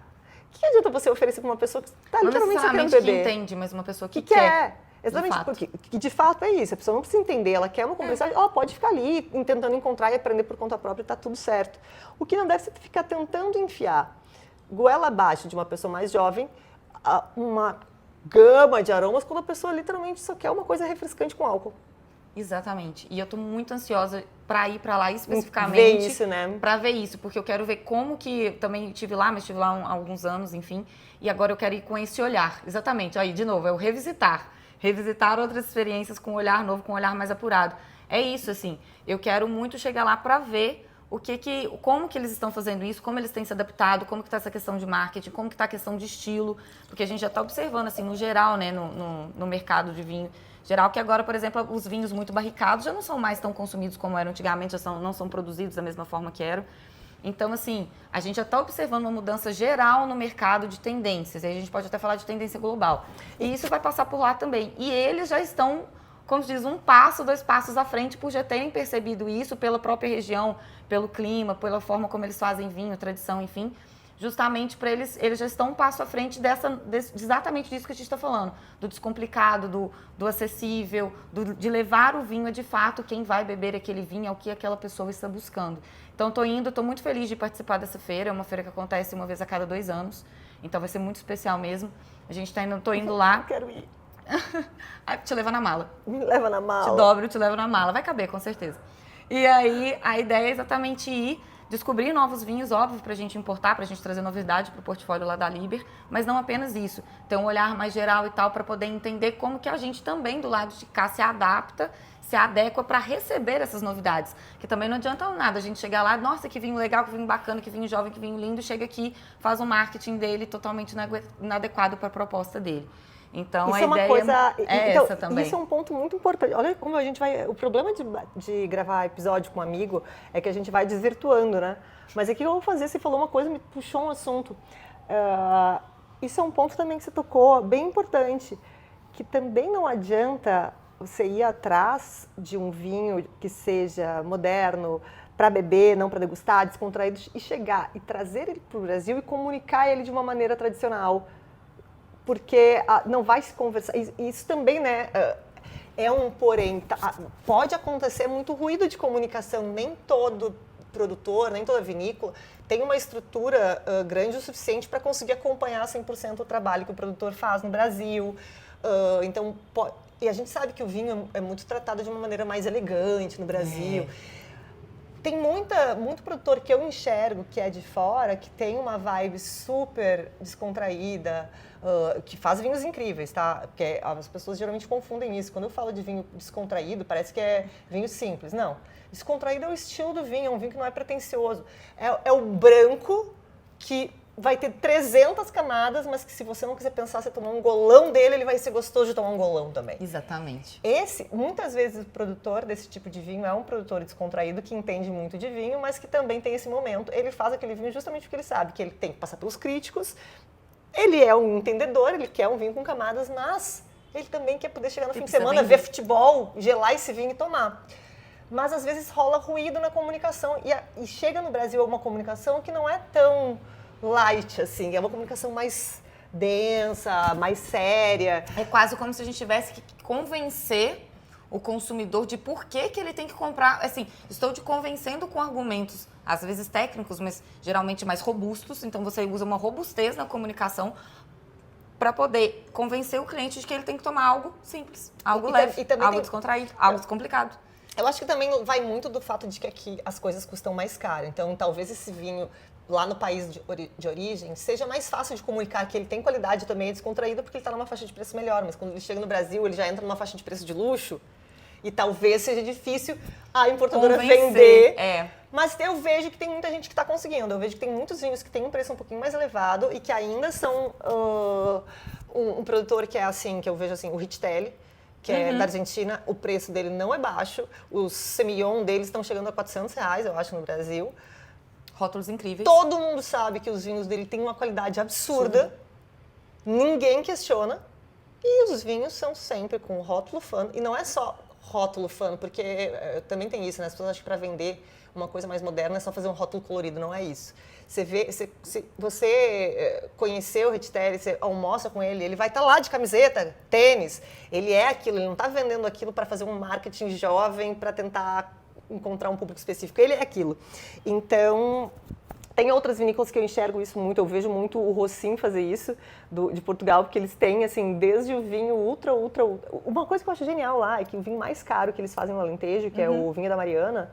O que adianta você oferecer para uma pessoa que está literalmente só querendo beber? Que entende, mas uma pessoa que quer. Exatamente, porque de fato é isso. A pessoa não precisa entender, ela quer uma complexidade, ela pode ficar ali tentando encontrar e aprender por conta própria e está tudo certo. O que não deve ser ficar tentando enfiar goela abaixo de uma pessoa mais jovem uma gama de aromas quando a pessoa literalmente só quer uma coisa refrescante com álcool. Exatamente. E eu tô muito ansiosa para ir para lá especificamente. Ver isso, né? Para ver isso, porque eu quero ver como que... Também estive lá, mas estive lá há alguns anos, enfim. E agora eu quero ir com esse olhar. Exatamente. Aí, de novo, é o revisitar. Revisitar outras experiências com um olhar novo, com um olhar mais apurado. É isso, assim. Eu quero muito chegar lá para ver como que eles estão fazendo isso, como eles têm se adaptado, como que está essa questão de marketing, como que está a questão de estilo. Porque a gente já está observando, assim, no geral, né, no mercado de vinho geral, que agora, por exemplo, os vinhos muito barricados já não são mais tão consumidos como eram antigamente, não são produzidos da mesma forma que eram. Então, assim, a gente já está observando uma mudança geral no mercado de tendências. E a gente pode até falar de tendência global. E isso vai passar por lá também. E eles já estão, como se diz, 1 passo, 2 passos à frente, por já terem percebido isso pela própria região, pelo clima, pela forma como eles fazem vinho, tradição, enfim. Justamente para eles já estão 1 passo à frente exatamente disso que a gente está falando, do descomplicado, do acessível, de levar o vinho a de fato quem vai beber aquele vinho, ao que aquela pessoa está buscando. Então estou muito feliz de participar dessa feira, é uma feira que acontece uma vez a cada 2 anos, então vai ser muito especial mesmo. A gente estou indo lá. Eu quero ir. Aí te leva na mala. Me leva na mala. Te dobro, te levo na mala, vai caber com certeza. E aí a ideia é exatamente ir descobrir novos vinhos, óbvio, para a gente importar, para a gente trazer novidade para o portfólio lá da Liber, mas não apenas isso. Ter um olhar mais geral e tal, para poder entender como que a gente também, do lado de cá, se adapta, se adequa para receber essas novidades. Que também não adianta nada a gente chegar lá, nossa, que vinho legal, que vinho bacana, que vinho jovem, que vinho lindo, chega aqui, faz um marketing dele totalmente inadequado para a proposta dele. Então, isso a é uma ideia coisa, é então, essa também. Isso é um ponto muito importante. Olha como a gente vai... O problema de gravar episódio com um amigo é que a gente vai desvirtuando, né? Mas aqui eu vou fazer, você falou uma coisa, me puxou um assunto. Isso é um ponto também que você tocou, bem importante, que também não adianta você ir atrás de um vinho que seja moderno, para beber, não para degustar, descontraído, e chegar e trazer ele para o Brasil e comunicar ele de uma maneira tradicional. Porque não vai se conversar. Isso também, né, é um porém. Pode acontecer muito ruído de comunicação. Nem todo produtor, nem toda vinícola tem uma estrutura grande o suficiente para conseguir acompanhar 100% o trabalho que o produtor faz no Brasil. Então, e a gente sabe que o vinho é muito tratado de uma maneira mais elegante no Brasil. Tem muito produtor que eu enxergo que é de fora, que tem uma vibe super descontraída, que faz vinhos incríveis, tá? Porque as pessoas geralmente confundem isso. Quando eu falo de vinho descontraído, parece que é vinho simples. Não. Descontraído é o estilo do vinho, é um vinho que não é pretencioso. É o branco que vai ter 300 camadas, mas que se você não quiser pensar, você tomar um golão dele, ele vai ser gostoso de tomar um golão também. Exatamente. Muitas vezes o produtor desse tipo de vinho é um produtor descontraído que entende muito de vinho, mas que também tem esse momento. Ele faz aquele vinho justamente porque ele sabe que ele tem que passar pelos críticos, ele é um entendedor, ele quer um vinho com camadas, mas ele também quer poder chegar no fim de semana, ver futebol, gelar esse vinho e tomar. Mas às vezes rola ruído na comunicação e chega no Brasil uma comunicação que não é tão light, assim, é uma comunicação mais densa, mais séria. É quase como se a gente tivesse que convencer o consumidor de por que ele tem que comprar. Assim, estou te convencendo com argumentos, às vezes técnicos, mas geralmente mais robustos. Então, você usa uma robustez na comunicação para poder convencer o cliente de que ele tem que tomar algo simples, algo leve, algo descontraído, algo descomplicado. Eu acho que também vai muito do fato de que aqui as coisas custam mais caro. Então, talvez esse vinho lá no país de origem, seja mais fácil de comunicar que ele tem qualidade também, é descontraído, porque ele está numa faixa de preço melhor. Mas quando ele chega no Brasil, ele já entra numa faixa de preço de luxo e talvez seja difícil a importadora vender. Mas eu vejo que tem muita gente que está conseguindo. Eu vejo que tem muitos vinhos que têm um preço um pouquinho mais elevado e que ainda são um produtor que é assim, que eu vejo assim, o Richtelli, que é da Argentina, o preço dele não é baixo. Os semillon deles estão chegando a R$400, eu acho, no Brasil. Rótulos incríveis. Todo mundo sabe que os vinhos dele têm uma qualidade absurda. Ninguém questiona. E os vinhos são sempre com rótulo fano. E não é só rótulo fano, porque também tem isso, né? As pessoas acham que para vender uma coisa mais moderna é só fazer um rótulo colorido. Não é isso. Você conheceu o Richtelli, você almoça com ele vai estar lá de camiseta, tênis. Ele é aquilo, ele não está vendendo aquilo para fazer um marketing jovem, para tentar encontrar um público específico. Ele é aquilo. Então, tem outras vinícolas que eu enxergo isso muito. Eu vejo muito o Rossim fazer isso, de Portugal, porque eles têm, assim, desde o vinho ultra. Uma coisa que eu acho genial lá é que o vinho mais caro que eles fazem no Alentejo, que é o vinho da Mariana.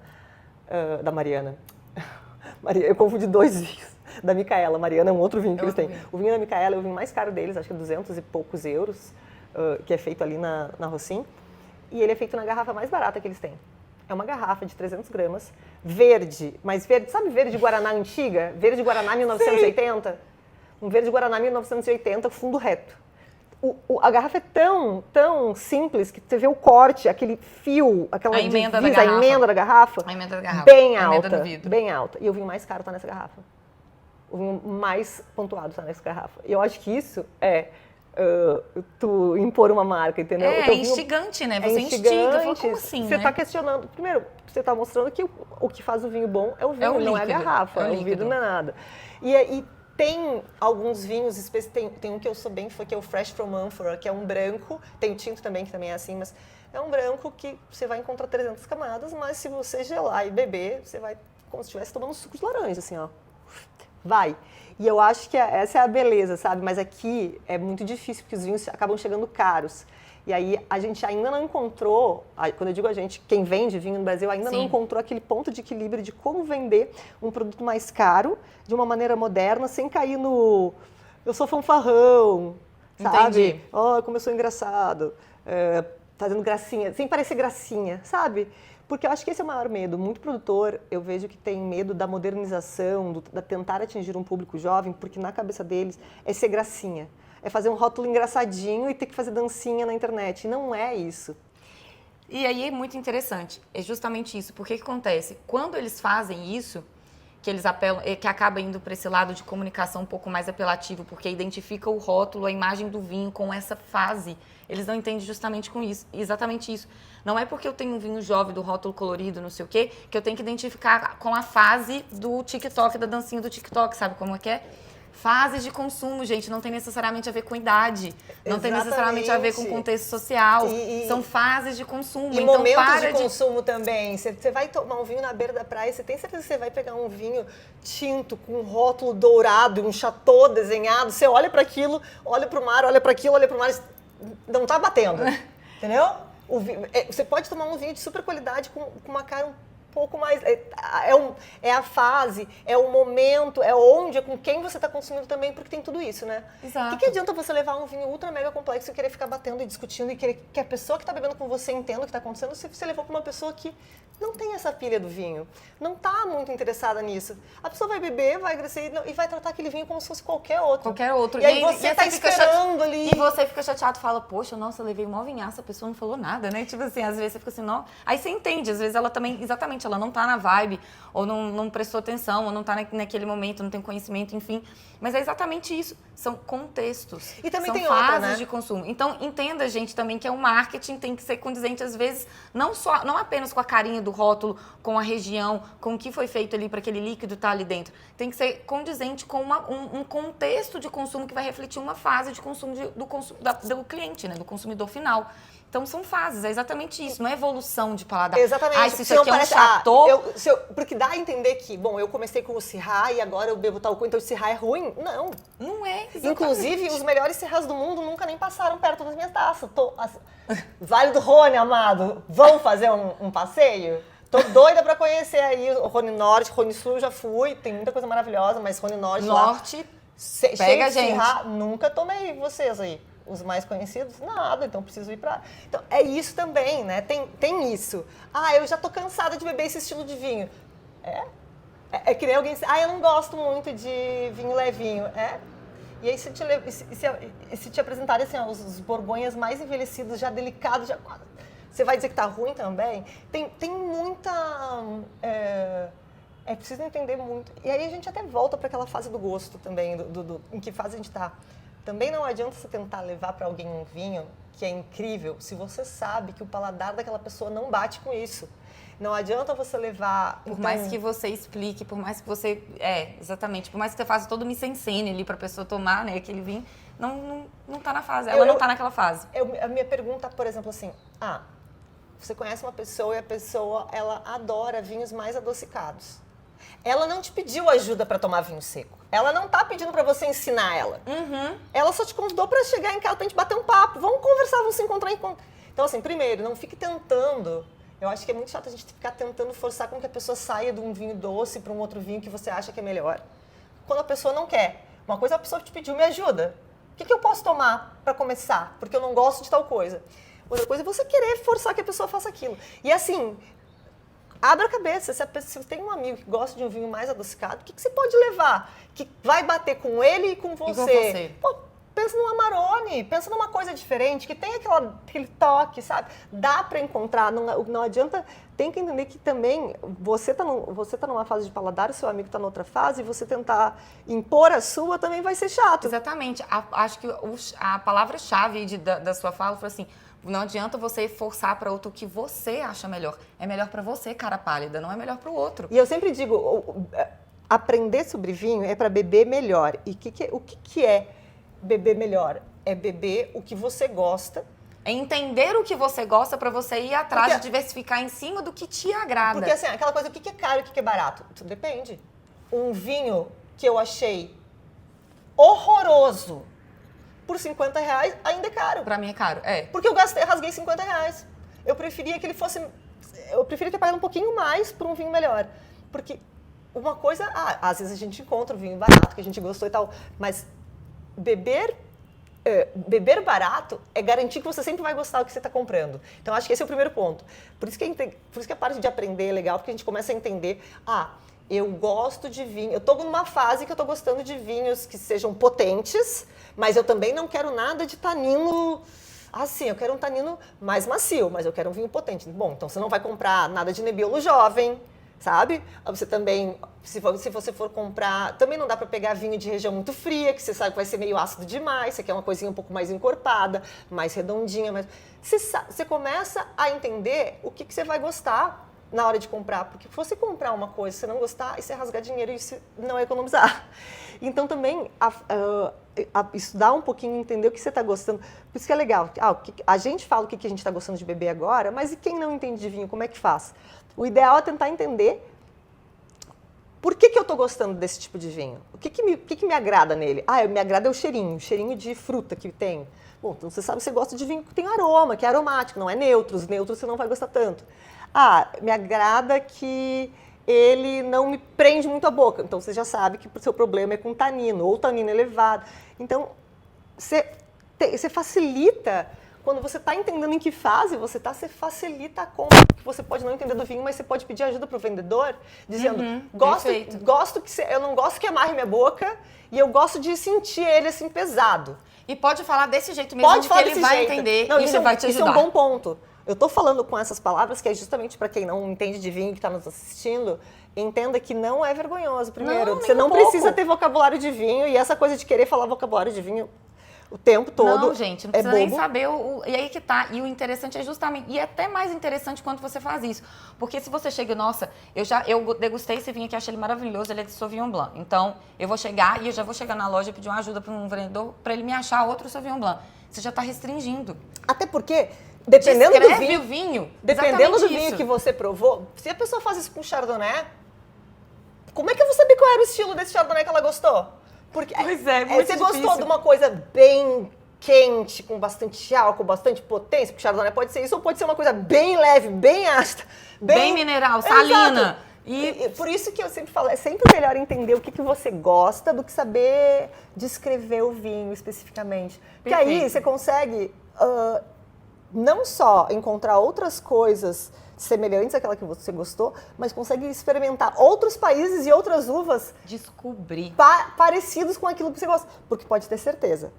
Eu confundi dois vinhos. Da Micaela. Mariana é um outro vinho que eles têm. O vinho da Micaela é o vinho mais caro deles, acho que é 200 e poucos euros, que é feito ali na Rossim. E ele é feito na garrafa mais barata que eles têm. É uma garrafa de 300 gramas, verde, mas verde, sabe verde Guaraná antiga? Verde Guaraná 1980? Sim. Um verde Guaraná 1980, fundo reto. A garrafa é tão simples que você vê o corte, aquele fio, aquela emenda divisa, a emenda da garrafa, bem alta. E o vinho mais caro está nessa garrafa. O vinho mais pontuado está nessa garrafa. E eu acho que isso é tu impor uma marca, entendeu? É instigante, né? Você instiga, como assim, Você está questionando. Primeiro, você está mostrando que o que faz o vinho bom é o vinho, não é a garrafa. O vidro não é nada. E tem alguns vinhos, tem um que eu sou bem fã, que é o Fresh from Amphora, que é um branco, tem o tinto também, que também é assim, mas é um branco que você vai encontrar 300 camadas, mas se você gelar e beber, você vai como se estivesse tomando suco de laranja, assim, ó. Vai. E eu acho que essa é a beleza, sabe? Mas aqui é muito difícil, porque os vinhos acabam chegando caros. E aí a gente ainda não encontrou, quando eu digo a gente, quem vende vinho no Brasil ainda não encontrou aquele ponto de equilíbrio de como vender um produto mais caro, de uma maneira moderna, sem cair no eu sou fanfarrão, sabe? Oh, como eu sou engraçado, fazendo gracinha, sem parecer gracinha, sabe? Porque eu acho que esse é o maior medo. Muito produtor, eu vejo que tem medo da modernização, da tentar atingir um público jovem, porque na cabeça deles é ser gracinha. É fazer um rótulo engraçadinho e ter que fazer dancinha na internet. E não é isso. E aí é muito interessante. É justamente isso. Porque que acontece? Quando eles fazem isso, que eles apelam, que acaba indo para esse lado de comunicação um pouco mais apelativo, porque identifica o rótulo, a imagem do vinho com essa fase. Eles não entendem justamente com isso, exatamente isso. Não é porque eu tenho um vinho jovem do rótulo colorido, não sei o quê, que eu tenho que identificar com a fase do TikTok, da dancinha do TikTok, sabe como é que é? Fases de consumo, gente, não tem necessariamente a ver com idade, não tem necessariamente a ver com contexto social, são fases de consumo. E então, momentos de consumo também. Você vai tomar um vinho na beira da praia, você tem certeza que você vai pegar um vinho tinto, com um rótulo dourado e um chateau desenhado, você olha para aquilo, olha para o mar, olha para aquilo, olha para o mar, não tá batendo, entendeu? Você pode tomar um vinho de super qualidade com uma cara um pouco mais... É a fase, é o momento, é onde, é com quem você está consumindo também, porque tem tudo isso, né? Exato. O que adianta você levar um vinho ultra mega complexo e querer ficar batendo e discutindo e querer que a pessoa que está bebendo com você entenda o que está acontecendo se você levou para uma pessoa que não tem essa pilha do vinho, não está muito interessada nisso. A pessoa vai beber, vai crescer e vai tratar aquele vinho como se fosse qualquer outro. Qualquer outro. E aí você está esperando ali. E você fica chateado, fala, poxa, nossa, eu levei uma vinhaça, a pessoa não falou nada, né? Tipo assim, às vezes você fica assim, não. Aí você entende, às vezes ela também, exatamente, ela não tá na vibe, ou não prestou atenção, ou não tá naquele momento, não tem conhecimento, enfim. Mas é exatamente isso, são contextos. E também são tem fases outra, né? de consumo. Então, entenda, gente, também que o marketing tem que ser condizente, às vezes, não apenas com a carinha do rótulo, com a região, com o que foi feito ali para aquele líquido estar ali dentro. Tem que ser condizente com um contexto de consumo que vai refletir uma fase de consumo do cliente, né? Do consumidor final. Então, são fases, é exatamente isso, não é evolução de paladar. Exatamente. Se isso aqui é um chateau... Porque dá a entender que, bom, eu comecei com o Syrah e agora eu bebo tal coisa, então o Syrah é ruim. Não. Não é, exatamente. Inclusive, os melhores Syrahs do mundo nunca nem passaram perto das minhas taças. Vale do Rhône, amado, vamos fazer um passeio? Tô doida pra conhecer aí o Rhône Norte, Rhône Sul eu já fui, tem muita coisa maravilhosa, mas Rhône Norte Norte, pega a gente. Nunca tomei vocês aí. Os mais conhecidos, nada, então preciso ir pra... Então, é isso também, né? Tem isso. Ah, eu já tô cansada de beber esse estilo de vinho. É que nem alguém diz, eu não gosto muito de vinho levinho. E aí, se te apresentarem assim, os borgonhas mais envelhecidos, já delicados, você vai dizer que tá ruim também? Tem muita... É preciso entender muito. E aí a gente até volta para aquela fase do gosto também, em que fase a gente tá. Também não adianta você tentar levar para alguém um vinho que é incrível se você sabe que o paladar daquela pessoa não bate com isso. Não adianta você levar... Por mais que você explique, por mais que você... exatamente. Por mais que você faça todo o mise-en-scène ali pra pessoa tomar, né, aquele vinho, não tá na fase. Ela não tá naquela fase. A minha pergunta, por exemplo, assim... você conhece uma pessoa e a pessoa, ela adora vinhos mais adocicados. Ela não te pediu ajuda para tomar vinho seco. Ela não tá pedindo para você ensinar ela. Ela só te convidou para chegar em casa pra gente bater um papo. Vamos conversar, vamos se encontrar. Então, assim, primeiro, não fique tentando. Eu acho que é muito chato a gente ficar tentando forçar com que a pessoa saia de um vinho doce para um outro vinho que você acha que é melhor. Quando a pessoa não quer. Uma coisa a pessoa te pediu, me ajuda. O que eu posso tomar para começar? Porque eu não gosto de tal coisa. Outra coisa é você querer forçar que a pessoa faça aquilo. E assim... Abra a cabeça, se você tem um amigo que gosta de um vinho mais adocicado, o que você pode levar? Que vai bater com ele e com você. Pô, pensa num Amarone, pensa numa coisa diferente, que tem aquele toque, sabe? Dá para encontrar, não adianta, tem que entender que também você tá numa fase de paladar, o seu amigo tá noutra fase, e você tentar impor a sua também vai ser chato. Exatamente. Acho que a palavra-chave da sua fala foi assim... Não adianta você forçar para outro o que você acha melhor. É melhor para você, cara pálida, não é melhor para o outro. E eu sempre digo, aprender sobre vinho é para beber melhor. E o que é beber melhor? É beber o que você gosta. É entender o que você gosta para você ir atrás de diversificar em cima do que te agrada. Porque assim, aquela coisa, o que é caro e o que é barato? Tudo depende. Um vinho que eu achei horroroso por R$50 ainda é caro. Pra mim é caro, Porque eu rasguei R$50. Eu preferia que ele fosse... Eu preferia ter pagado um pouquinho mais por um vinho melhor. Porque uma coisa... às vezes a gente encontra um vinho barato que a gente gostou e tal, mas beber barato é garantir que você sempre vai gostar do que você está comprando. Então, acho que esse é o primeiro ponto. Por isso que a parte de aprender é legal, porque a gente começa a entender... eu gosto de vinho. Eu estou numa fase que eu estou gostando de vinhos que sejam potentes, mas eu também não quero nada de tanino... Assim, eu quero um tanino mais macio, mas eu quero um vinho potente. Bom, então você não vai comprar nada de Nebbiolo jovem, sabe? Você também, se você for comprar... Também não dá para pegar vinho de região muito fria, que você sabe que vai ser meio ácido demais. Você quer uma coisinha um pouco mais encorpada, mais redondinha. Você começa a entender o que você vai gostar na hora de comprar, porque se você comprar uma coisa e você não gostar, isso é rasgar dinheiro e isso não é economizar. Então também estudar um pouquinho, entender o que você está gostando. Por isso que é legal. A gente fala o que a gente está gostando de beber agora, mas e quem não entende de vinho, como é que faz? O ideal é tentar entender por que eu estou gostando desse tipo de vinho. O que me agrada nele? Me agrada o cheirinho de fruta que tem. Bom, então você sabe que você gosta de vinho que tem aroma, que é aromático, não é neutro. Os neutros você não vai gostar tanto. Me agrada que ele não me prende muito a boca. Então, você já sabe que o seu problema é com tanino, ou tanino elevado. Então, você facilita, quando você está entendendo em que fase você está, você facilita a compra. Você pode não entender do vinho, mas você pode pedir ajuda para o vendedor, dizendo, eu não gosto que amarre minha boca, e eu gosto de sentir ele assim pesado. E pode falar desse jeito mesmo, que ele vai entender e ele vai te ajudar. Isso é um bom ponto. Eu estou falando com essas palavras que é justamente para quem não entende de vinho, que está nos assistindo, entenda que não é vergonhoso, primeiro. Você não precisa ter vocabulário de vinho, e essa coisa de querer falar vocabulário de vinho o tempo todo. Não, gente, não precisa nem saber. E aí que tá. E o interessante é justamente... E é até mais interessante quando você faz isso. Porque se você chega... Nossa, eu degustei esse vinho aqui, achei ele maravilhoso, ele é de Sauvignon Blanc. Então, eu vou chegar e eu já vou chegar na loja e pedir uma ajuda para um vendedor para ele me achar outro Sauvignon Blanc. Você já está restringindo. Até porque... Dependendo do vinho, dependendo do vinho que você provou, se a pessoa faz isso com Chardonnay, como é que eu vou saber qual era o estilo desse Chardonnay que ela gostou? Porque pois é, muito você difícil. gostou de uma coisa bem quente, com bastante álcool, bastante potência, porque Chardonnay pode ser isso, ou pode ser uma coisa bem leve, bem ácida. Bem mineral, salina. Exato. E por isso que eu sempre falo, é sempre melhor entender o que você gosta do que saber descrever o vinho especificamente. Porque aí você consegue não só encontrar outras coisas semelhantes àquela que você gostou, mas consegue experimentar outros países e outras uvas. Descobrir. Parecidos com aquilo que você gosta. Porque pode ter certeza.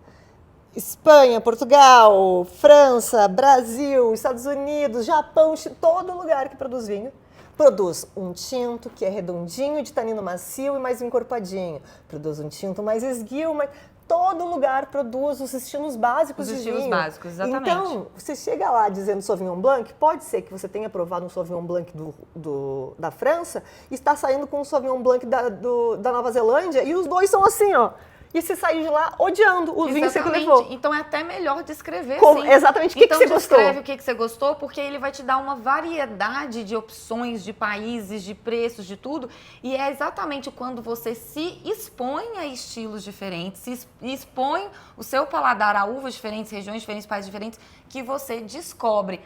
Espanha, Portugal, França, Brasil, Estados Unidos, Japão, todo lugar que produz vinho produz um tinto que é redondinho, de tanino macio e mais encorpadinho. Produz um tinto mais esguio, mas todo lugar produz os estilos básicos de vinho. Os estilos básicos, exatamente. Então, você chega lá dizendo Sauvignon Blanc, pode ser que você tenha provado um Sauvignon Blanc da França e está saindo com um Sauvignon Blanc da Nova Zelândia e os dois são assim, ó. E você saiu de lá odiando o vinho que você levou. Então é até melhor descrever, assim. Exatamente, o que você gostou. Então descreve o que você gostou, porque ele vai te dar uma variedade de opções, de países, de preços, de tudo. E é exatamente quando você se expõe a estilos diferentes, se expõe o seu paladar a uvas diferentes, regiões diferentes, países diferentes, que você descobre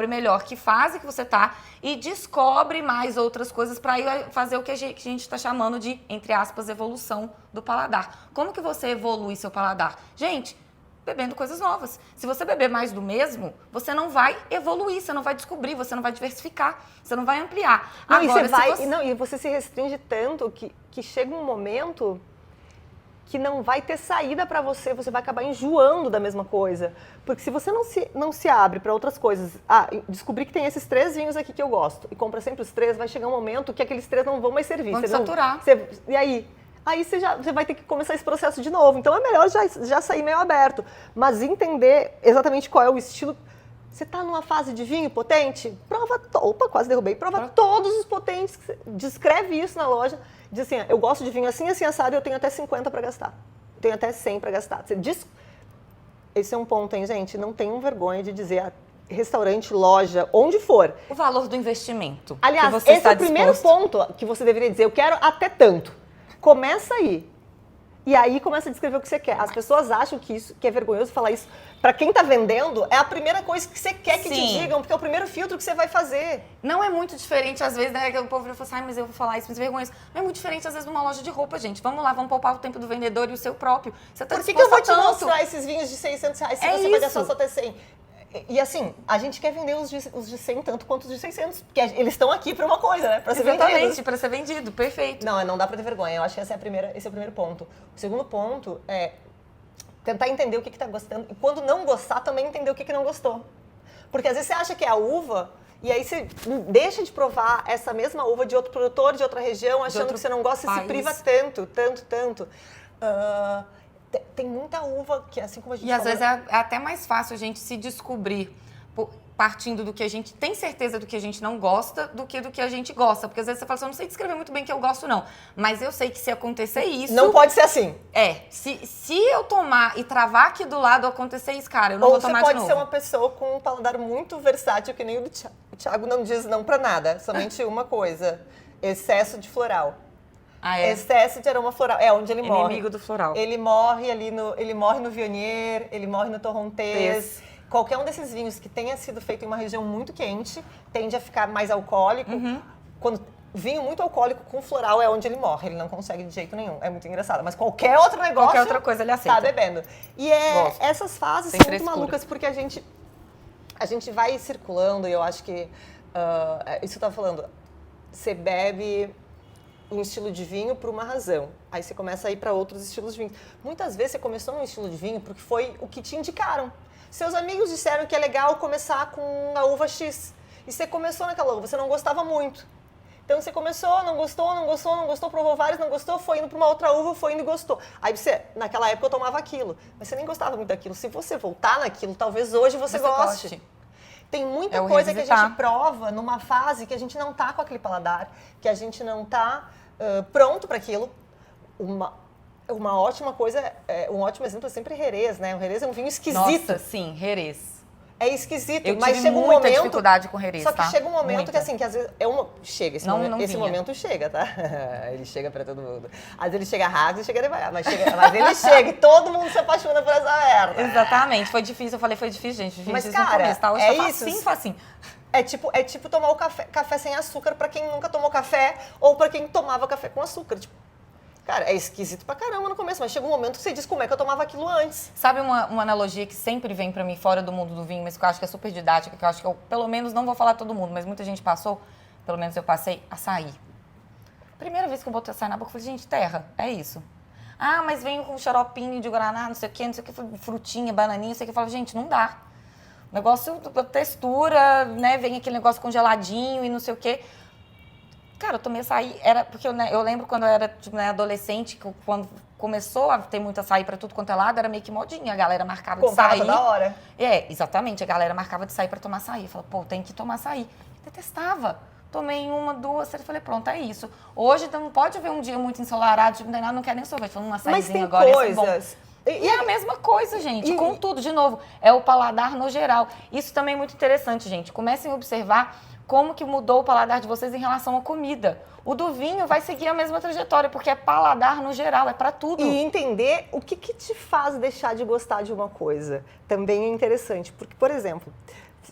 melhor que fase que você tá e descobre mais outras coisas para ir fazer o que a gente está chamando de, entre aspas, evolução do paladar. Como que você evolui seu paladar? Gente, bebendo coisas novas. Se você beber mais do mesmo, você não vai evoluir, você não vai descobrir, você não vai diversificar, você não vai ampliar. Não, agora, e você se restringe tanto que chega um momento que não vai ter saída para você vai acabar enjoando da mesma coisa. Porque se você não se abre para outras coisas, descobri que tem esses 3 vinhos aqui que eu gosto, e compra sempre os 3, vai chegar um momento que aqueles 3 não vão mais servir. Vão saturar. E aí você vai ter que começar esse processo de novo. Então é melhor já sair meio aberto, mas entender exatamente qual é o estilo. Você está numa fase de vinho potente? Quase derrubei. Prova todos os potentes, descreve isso na loja. Diz assim, eu gosto de vinho assim, assim, assado, eu tenho até 50 para gastar. Tenho até 100 para gastar. Esse é um ponto, hein, gente? Não tenham vergonha de dizer restaurante, loja, onde for. O valor do investimento. Aliás, esse é o primeiro ponto que você deveria dizer. Eu quero até tanto. Começa aí. E aí começa a descrever o que você quer. As pessoas acham que é vergonhoso falar isso. Para quem está vendendo, é a primeira coisa que você quer que te digam, porque é o primeiro filtro que você vai fazer. Não é muito diferente, às vezes, né? Que o povo fala assim, mas eu vou falar isso, mas vergonhoso. Não é muito diferente, às vezes, numa loja de roupa, gente. Vamos lá, vamos poupar o tempo do vendedor e o seu próprio. Você tá Por que eu vou te mostrar esses vinhos de 600 reais se você vai gastar só até 100? E assim, a gente quer vender os de 100 tanto quanto os de 600, porque eles estão aqui para uma coisa, né? Para ser vendido. Exatamente, para ser vendido, perfeito. Não dá para ter vergonha. Eu acho que esse é o primeiro ponto. O segundo ponto é tentar entender o que está gostando. E quando não gostar, também entender o que não gostou. Porque às vezes você acha que é a uva, e aí você deixa de provar essa mesma uva de outro produtor, de outra região, achando que você não gosta e se priva tanto. Tem muita uva que, assim como a gente falou... E às vezes é até mais fácil a gente se descobrir partindo do que a gente tem certeza do que a gente não gosta do que a gente gosta. Porque às vezes você fala assim, eu não sei descrever muito bem o que eu gosto, não. Mas eu sei que se acontecer isso... Não pode ser assim. Se eu tomar e travar aqui do lado, acontecer isso, cara, eu não vou tomar de novo. Ou você pode ser uma pessoa com um paladar muito versátil, que nem o do Thiago. O Thiago não diz não pra nada, somente uma coisa. Excesso de floral. Excesso de aroma floral. É onde ele morre. Inimigo do floral. Ele morre no Viognier, ele morre no Torrontés. Qualquer um desses vinhos que tenha sido feito em uma região muito quente tende a ficar mais alcoólico. Quando vinho muito alcoólico com floral é onde ele morre. Ele não consegue de jeito nenhum. É muito engraçado. Mas qualquer outro negócio... Qualquer outra coisa ele aceita. Tá bebendo. E essas fases são muito malucas, porque a gente vai circulando e eu acho que... isso eu tava falando. Você bebe um estilo de vinho por uma razão. Aí você começa a ir para outros estilos de vinho. Muitas vezes você começou num estilo de vinho porque foi o que te indicaram. Seus amigos disseram que é legal começar com a uva X. E você começou naquela uva, você não gostava muito. Então você começou, não gostou, provou vários, não gostou, foi indo para uma outra uva, foi indo e gostou. Aí você, naquela época eu tomava aquilo, mas você nem gostava muito daquilo. Se você voltar naquilo, talvez hoje você goste. Tem muita coisa que a gente prova numa fase que a gente não tá com aquele paladar, que a gente não tá pronto para aquilo. Uma ótima coisa, um ótimo exemplo é sempre Jerez, né? O Jerez é um vinho esquisito. Nossa, sim, Jerez. É esquisito, Eu mas tive chega um muita momento... dificuldade com Jerez, Só que tá? chega um momento Muita. que, assim, que às vezes chega, esse, Não- momento, não esse vinha. momento chega, tá? Ele chega pra todo mundo. Às vezes ele chega rápido e chega devagar, mas ele chega e todo mundo se apaixona por essa merda. Exatamente, foi difícil, eu falei, foi difícil, gente. Mas, Difícil no cara, começo, tá? Hoje é tá isso. facinho, facinho. É tipo tomar o café sem açúcar pra quem nunca tomou café ou pra quem tomava café com açúcar. Tipo, cara, é esquisito pra caramba no começo, mas chega um momento que você diz como é que eu tomava aquilo antes. Sabe uma analogia que sempre vem pra mim fora do mundo do vinho, mas que eu acho que é super didática, que eu acho que eu, pelo menos, não vou falar todo mundo, mas muita gente passou, pelo menos eu passei, açaí. Primeira vez que eu botei açaí na boca, eu falei, gente, terra, é isso. Ah, mas vem com xaropinho de guaraná, não sei o que, frutinha, bananinha, não sei o que. Eu falo, gente, não dá. O negócio, a textura, né, vem aquele negócio congeladinho e não sei o quê. Cara, eu tomei açaí, era porque eu lembro quando eu era tipo, né, adolescente, quando começou a ter muito açaí pra tudo quanto é lado, era meio que modinha, a galera marcava de Comprava sair. toda hora. Exatamente, a galera marcava de sair pra tomar açaí. Eu falava, pô, tem que tomar açaí. Detestava. Tomei uma, duas, três, falei, pronto, é isso. Hoje não pode haver um dia muito ensolarado, tipo, não quer nem sorvete, falando um Mas açaizinho tem agora, esse é bom. coisas... E é a mesma coisa, gente, com tudo, de novo, é o paladar no geral. Isso também é muito interessante, gente. Comecem a observar como que mudou o paladar de vocês em relação à comida. O do vinho vai seguir a mesma trajetória, porque é paladar no geral, é pra tudo. E entender o que te faz deixar de gostar de uma coisa também é interessante. Porque, por exemplo,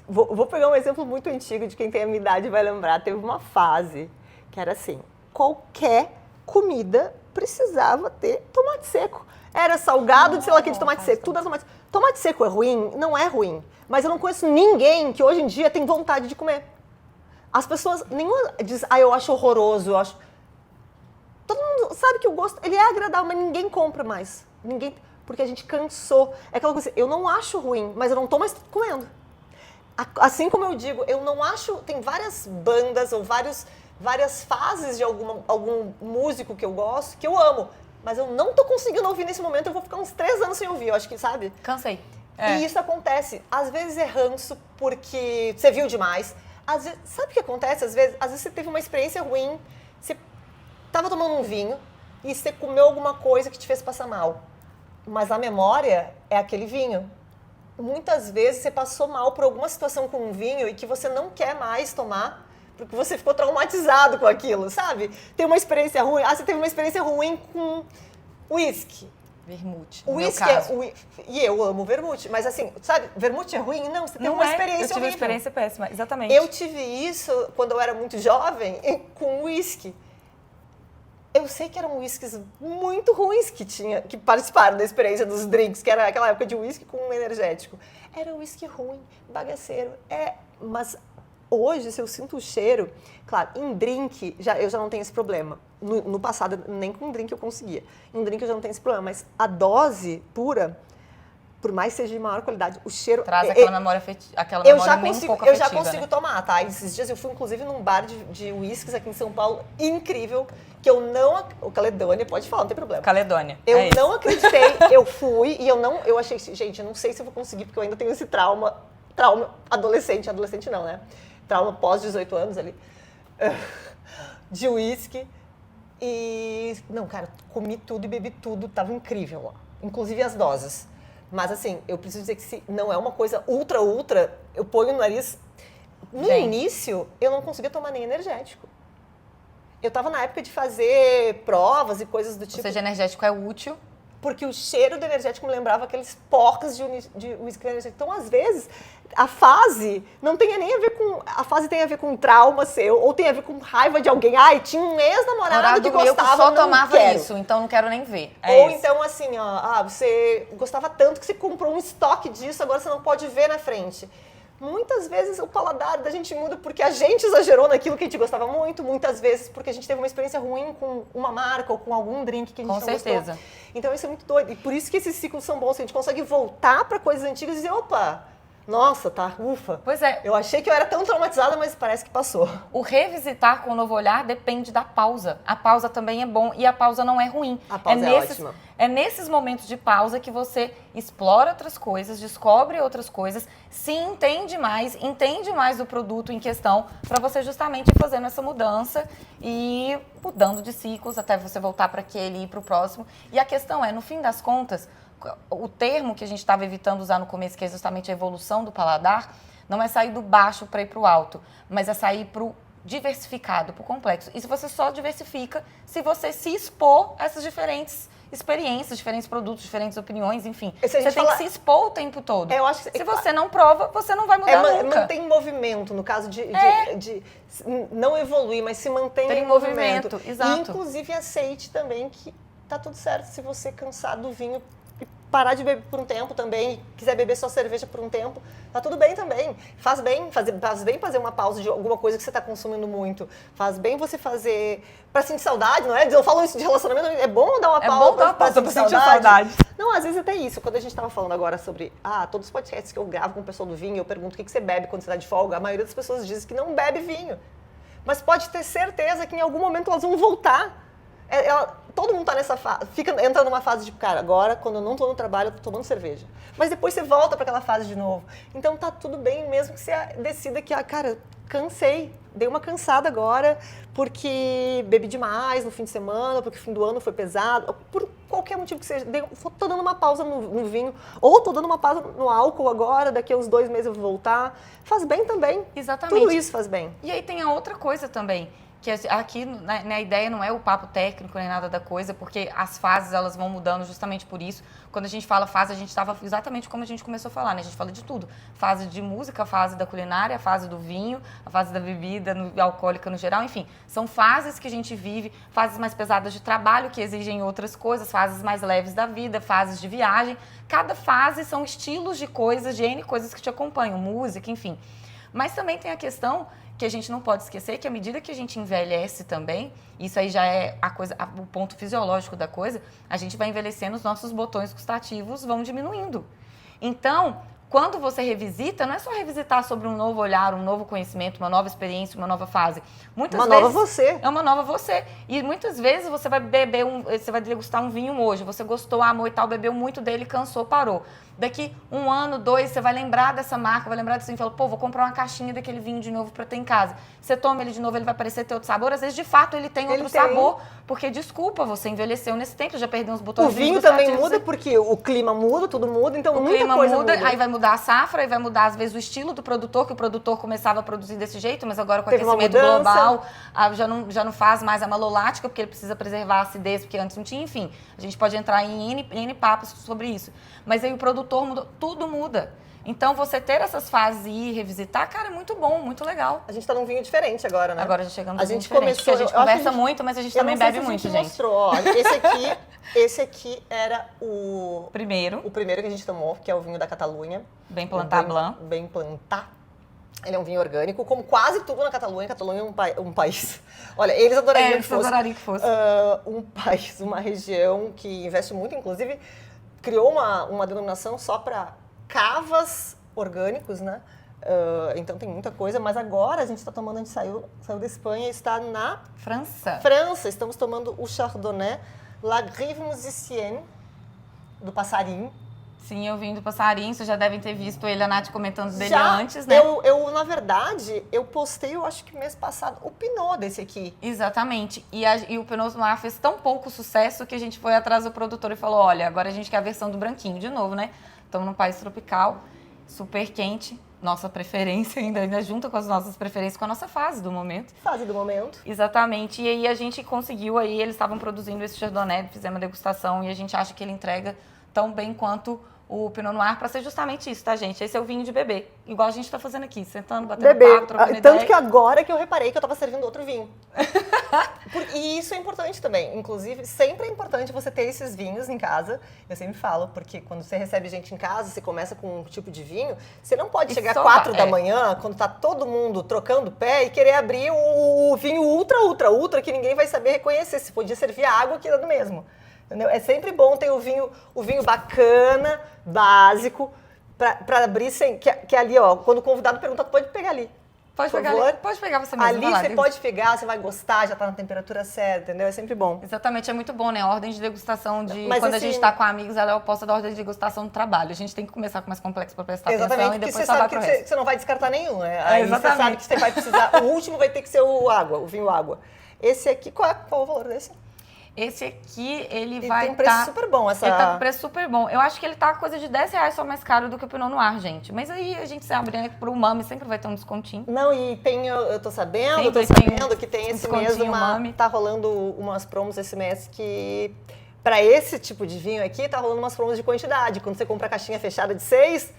vou pegar um exemplo muito antigo de quem tem a minha idade vai lembrar. Teve uma fase que era assim, qualquer comida precisava ter tomate seco. Era salgado de sei lá que de tomate seco, tudo era tomate seco. Tomate seco é ruim? Não é ruim. Mas eu não conheço ninguém que hoje em dia tem vontade de comer. As pessoas, nenhuma diz, eu acho horroroso, eu acho... Todo mundo sabe que o gosto, ele é agradável, mas ninguém compra mais. Ninguém, porque a gente cansou. É aquela coisa, eu não acho ruim, mas eu não tô mais comendo. Assim como eu digo, eu não acho, tem várias bandas ou várias fases de algum músico que eu gosto, que eu amo. Mas eu não tô conseguindo ouvir nesse momento, eu vou ficar uns 3 anos sem ouvir, eu acho que, sabe? Cansei. E isso acontece. Às vezes é ranço porque você viu demais. Às vezes, sabe o que acontece? Às vezes você teve uma experiência ruim, você tava tomando um vinho e você comeu alguma coisa que te fez passar mal. Mas a memória é aquele vinho. Muitas vezes você passou mal por alguma situação com um vinho e que você não quer mais tomar porque você ficou traumatizado com aquilo, sabe? Tem uma experiência ruim. Você teve uma experiência ruim com uísque. Vermute, O no meu uísque caso. e eu amo vermute, mas assim, sabe, vermute é ruim? Não, você teve uma experiência eu tive horrível. uma experiência péssima, exatamente. Eu tive isso quando eu era muito jovem com uísque. Eu sei que eram uísques muito ruins que participaram da experiência dos drinks, que era aquela época de uísque com energético. Era uísque ruim, bagaceiro. Mas hoje, se eu sinto o cheiro... Claro, em drink, eu já não tenho esse problema. No passado, nem com drink eu conseguia. Em drink eu já não tenho esse problema. Mas a dose pura, por mais que seja de maior qualidade, o cheiro... Traz aquela memória aquela memória nem um pouco Eu afetiva, já consigo né? tomar, tá? Esses dias eu fui, inclusive, num bar de uísques aqui em São Paulo, incrível, que eu não... O Caledônia, pode falar, não tem problema. Caledônia. Eu é não acreditei, eu fui e eu achei, gente, eu não sei se eu vou conseguir, porque eu ainda tenho esse trauma adolescente não, né? Trauma pós 18 anos ali, de uísque. E, não, cara, comi tudo e bebi tudo, tava incrível lá, inclusive as doses. Mas assim, eu preciso dizer que se não é uma coisa ultra, eu ponho no nariz. No início, eu não conseguia tomar nem energético. Eu tava na época de fazer provas e coisas do tipo. Ou seja, energético é útil. Porque o cheiro do energético me lembrava aqueles porcas de uísque energético. Então, às vezes, a fase não tem nem a ver com... A fase tem a ver com trauma seu, ou tem a ver com raiva de alguém. Ai, tinha um ex-namorado que gostava, só não tomava quero. isso, então não quero nem ver. Ou então, assim, você gostava tanto que você comprou um estoque disso, agora você não pode ver na frente. Muitas vezes o paladar da gente muda porque a gente exagerou naquilo que a gente gostava muito, muitas vezes porque a gente teve uma experiência ruim com uma marca ou com algum drink que a gente não certeza. gostou. Então isso é muito doido. E por isso que esses ciclos são bons, a gente consegue voltar para coisas antigas e dizer, opa, nossa, tá, ufa. Pois é. Eu achei que eu era tão traumatizada, mas parece que passou. O revisitar com o novo olhar depende da pausa. A pausa também é bom e a pausa não é ruim. A pausa é ótima. É nesses momentos de pausa que você explora outras coisas, descobre outras coisas, se entende mais do produto em questão, para você justamente ir fazendo essa mudança e mudando de ciclos até você voltar para aquele e ir para o próximo. E a questão é, no fim das contas, o termo que a gente estava evitando usar no começo, que é justamente a evolução do paladar, não é sair do baixo para ir para o alto, mas é sair para o diversificado, para o complexo. E se você só diversifica, se você se expor a essas diferentes experiências, diferentes produtos, diferentes opiniões, enfim. Você tem que se expor o tempo todo. Eu acho que, se você não prova, você não vai mudar nunca. Mantém movimento, no caso de não evoluir, mas se mantém em movimento. Exato. E, inclusive, aceite também que tá tudo certo se você cansar do vinho e parar de beber por um tempo também, quiser beber só cerveja por um tempo, tá tudo bem também. Faz bem fazer uma pausa de alguma coisa que você está consumindo muito. Faz bem você fazer para sentir saudade, não é? Eu falo isso de relacionamento, é bom dar uma pausa para sentir saudade. Não, às vezes até isso. Quando a gente estava falando agora sobre todos os podcasts que eu gravo com o pessoal do vinho, eu pergunto o que você bebe quando você está de folga, a maioria das pessoas diz que não bebe vinho. Mas pode ter certeza que em algum momento elas vão voltar. Todo mundo tá nessa fase, entra numa fase de, cara, agora, quando eu não tô no trabalho, eu tô tomando cerveja. Mas depois você volta para aquela fase de novo. Então tá tudo bem, mesmo que você decida que, cara, cansei, dei uma cansada agora, porque bebi demais no fim de semana, porque o fim do ano foi pesado, por qualquer motivo que seja, tô dando uma pausa no vinho, ou tô dando uma pausa no álcool agora, daqui a uns 2 meses eu vou voltar. Faz bem também. Exatamente. Tudo isso faz bem. E aí tem a outra coisa também, que aqui a ideia não é o papo técnico nem nada da coisa, porque as fases elas vão mudando justamente por isso. Quando a gente fala fase, a gente estava exatamente como a gente começou a falar, né? A gente fala de tudo. Fase de música, fase da culinária, a fase do vinho, a fase da bebida alcoólica no geral, enfim. São fases que a gente vive, fases mais pesadas de trabalho que exigem outras coisas, fases mais leves da vida, fases de viagem. Cada fase são estilos de coisas, de N coisas que te acompanham, música, enfim. Mas também tem a questão que a gente não pode esquecer que à medida que a gente envelhece também, isso aí já é o ponto fisiológico da coisa, a gente vai envelhecendo, os nossos botões gustativos vão diminuindo. Então, quando você revisita, não é só revisitar sobre um novo olhar, um novo conhecimento, uma nova experiência, uma nova fase. Muitas vezes, nova você. É uma nova você. E muitas vezes você vai você vai degustar um vinho hoje, você gostou, amou e tal, bebeu muito dele, cansou, parou. Daqui 1 ano, 2, você vai lembrar dessa marca, vai lembrar desse vinho e fala, pô, vou comprar uma caixinha daquele vinho de novo para ter em casa. Você toma ele de novo, ele vai parecer ter outro sabor. Às vezes, de fato, ele tem outro sabor, porque, desculpa, você envelheceu nesse tempo, já perdeu uns botões. O vinho também muda, porque o clima muda, tudo muda, então muita coisa muda. Aí vai mudar a safra, aí vai mudar, às vezes, o estilo do produtor, que o produtor começava a produzir desse jeito, mas agora com o aquecimento global, já não faz mais a malolática, porque ele precisa preservar a acidez, porque antes não tinha, enfim. A gente pode entrar em N papos sobre isso. Mas aí o produtor mudou, tudo muda. Então, você ter essas fases e ir revisitar, cara, é muito bom, muito legal. A gente tá num vinho diferente agora, né? Agora a gente chega num vinho diferente, porque a gente conversa muito, mas a gente também bebe muito, gente. Mostrou, ó, esse aqui era o primeiro que a gente tomou, que é o vinho da Catalunha. Bem Plantar Blanc. Bem Plantar. Ele é um vinho orgânico, como quase tudo na Catalunha. Catalunha é um país. Olha, eles adorariam que fosse. Um país, uma região que investe muito, inclusive, criou uma denominação só para cavas orgânicos, né? Então tem muita coisa, mas agora a gente está tomando, a gente saiu da Espanha e está na França. Estamos tomando o Chardonnay La Rive Musicienne, do Passarinho. Sim, eu vim do Passarinho, vocês já devem ter visto ele, a Nath comentando dele antes, né? Eu, na verdade, eu postei, eu acho que mês passado, o Pinot desse aqui. Exatamente. E o Pinot Noir fez tão pouco sucesso que a gente foi atrás do produtor e falou, olha, agora a gente quer a versão do branquinho de novo, né? Estamos num país tropical, super quente, nossa preferência ainda junta com as nossas preferências, com a nossa fase do momento. Fase do momento. Exatamente. E aí a gente conseguiu, aí eles estavam produzindo esse Chardonnay, fizemos uma degustação e a gente acha que ele entrega tão bem quanto o Pinot Noir para ser justamente isso, tá, gente? Esse é o vinho de bebê. Igual a gente tá fazendo aqui, sentando, batendo papo, trocando ideia. Tanto que agora que eu reparei que eu tava servindo outro vinho. E isso é importante também. Inclusive, sempre é importante você ter esses vinhos em casa. Eu sempre falo, porque quando você recebe gente em casa, você começa com um tipo de vinho, você não pode chegar 4 da manhã, quando tá todo mundo trocando pé, e querer abrir o vinho ultra, que ninguém vai saber reconhecer. Se podia servir água, aquilo é do mesmo. Entendeu? É sempre bom ter o vinho bacana, básico, para abrir sem... Que é ali, ó, quando o convidado pergunta, pode pegar ali. Pode pegar ali. Pode pegar você mesmo. Ali você pode pegar, você vai gostar, já tá na temperatura certa, entendeu? É sempre bom. Exatamente, é muito bom, né? A ordem de degustação quando a gente tá com amigos, ela é oposta da ordem de degustação do trabalho. A gente tem que começar com mais complexo para prestar atenção e depois só vai pro resto. Você não vai descartar nenhum, né? Aí você sabe que você vai precisar... O último vai ter que ser o vinho água. Esse aqui, qual é o valor desse? Esse aqui, ele E vai tem um preço super bom Ele tá com preço super bom. Eu acho que ele tá coisa de R$10 só mais caro do que o Pinot Noir, gente. Mas aí a gente sabe, né? Pro Mami sempre vai ter um descontinho. Não, e tem, eu tô sabendo Sempre tem que tem um esse mês descontinho Mami. tá rolando umas promos esse mês que, pra esse tipo de vinho aqui, tá rolando umas promos de quantidade. Quando você compra a caixinha fechada de 6,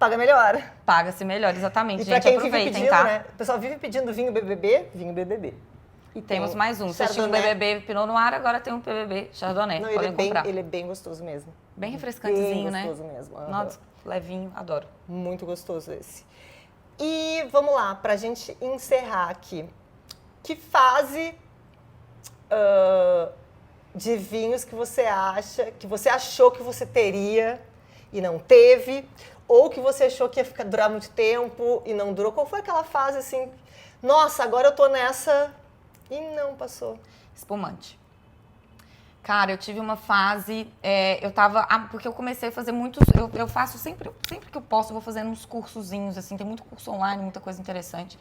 paga melhor. Paga-se melhor, exatamente. E pra Gente, quem vive aproveitem, pedindo, tá? né? O pessoal vive pedindo vinho BBB. E Temos tem mais um. Vocês tinham um Chardonnay. BBB Pinot Noir, agora tem um PBB Chardonnay. Não, Podem comprar. ele é bem gostoso mesmo. Bem refrescantezinho, bem né? gostoso mesmo. aham. Nossa, levinho, adoro. Muito gostoso esse. E vamos lá, pra gente encerrar aqui. Que fase de vinhos que você acha, que você achou que você teria e não teve? Ou que você achou que ia durar muito tempo e não durou? Qual foi aquela fase assim, nossa, agora eu tô nessa e não passou? Espumante. Cara, eu tive uma fase, eu tava, porque eu comecei a fazer muitos, eu faço sempre que eu posso, eu vou fazendo uns cursozinhos, assim, tem muito curso online, muita coisa interessante,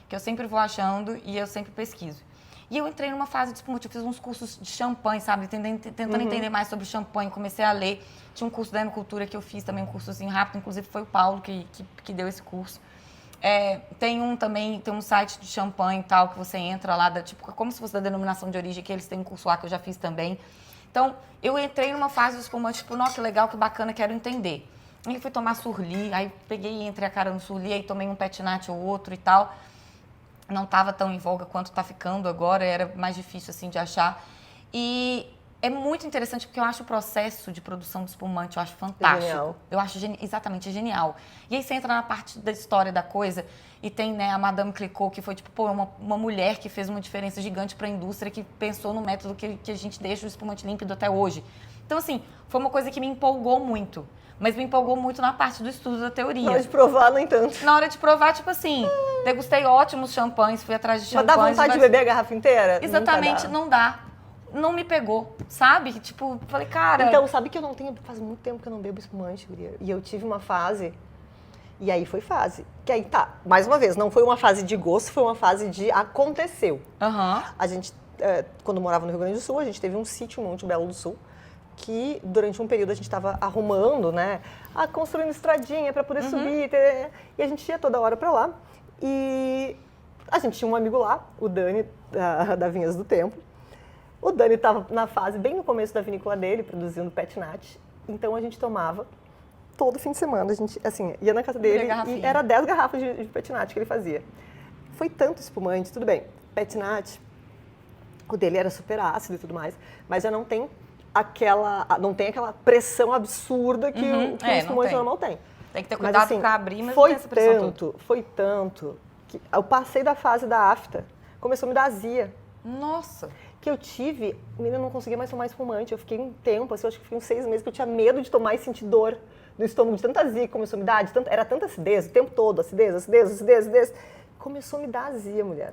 que eu sempre vou achando e eu sempre pesquiso. E eu entrei numa fase de espumante, eu fiz uns cursos de champanhe, sabe, tentando entender mais sobre champanhe, comecei a ler, tinha um curso da Enocultura que eu fiz também, um cursozinho rápido, inclusive foi o Paulo que deu esse curso. Tem um site de champanhe e tal, que você entra lá, tipo, como se fosse da denominação de origem, que eles têm um curso lá que eu já fiz também. Então, eu entrei numa fase do espumante, tipo, nossa, que legal, que bacana, quero entender. Aí fui tomar Surly, aí peguei entre a cara no Surly, aí tomei um Petinat ou outro e tal. Não estava tão em voga quanto está ficando agora, era mais difícil, assim, de achar. E é muito interessante porque eu acho o processo de produção de espumante, eu acho fantástico. Genial. Eu acho exatamente genial. E aí você entra na parte da história da coisa e tem, né, a Madame Clicquot, que foi tipo, pô, uma mulher que fez uma diferença gigante para a indústria, que pensou no método que a gente deixa o espumante límpido até hoje. Então, assim, foi uma coisa que me empolgou muito. Mas me empolgou muito na parte do estudo da teoria. Na hora de provar, no entanto. Na hora de provar, tipo assim, degustei ótimos champanhes, fui atrás de Mas champanhes. dá vontade de beber a garrafa inteira? Exatamente, não dá. Não me pegou, sabe? Tipo, falei, cara... Então, sabe que eu não tenho... Faz muito tempo que eu não bebo espumante, guria. E eu tive uma fase... E aí foi fase. Que aí, tá, mais uma vez, não foi uma fase de gosto, foi uma fase de aconteceu. A gente, quando morava no Rio Grande do Sul, a gente teve um sítio em Monte Belo do Sul, que durante um período a gente estava arrumando, né? Construindo estradinha para poder subir. E a gente ia toda hora para lá. E a gente tinha um amigo lá, o Dani, da Vinhas do Tempo. O Dani estava na fase, bem no começo da vinícola dele, produzindo Petinat. Então a gente tomava todo fim de semana. A gente, assim, ia na casa dele e era 10 garrafas de Petinat que ele fazia. Foi tanto espumante, tudo bem. Petinat, o dele era super ácido e tudo mais, mas já não tem aquela pressão absurda que o espumante normal tem. Tem que ter cuidado assim, para abrir, mas não tem essa pressão toda. Foi tanto que eu passei da fase da afta, começou a me dar azia. Nossa! Que eu tive, menina, eu não conseguia mais tomar espumante. Eu fiquei um tempo, assim, eu acho que fiquei uns 6 meses, que eu tinha medo de tomar e sentir dor no estômago, de tanta azia que começou a me dar, era tanta acidez, o tempo todo, acidez. Começou a me dar azia, mulher.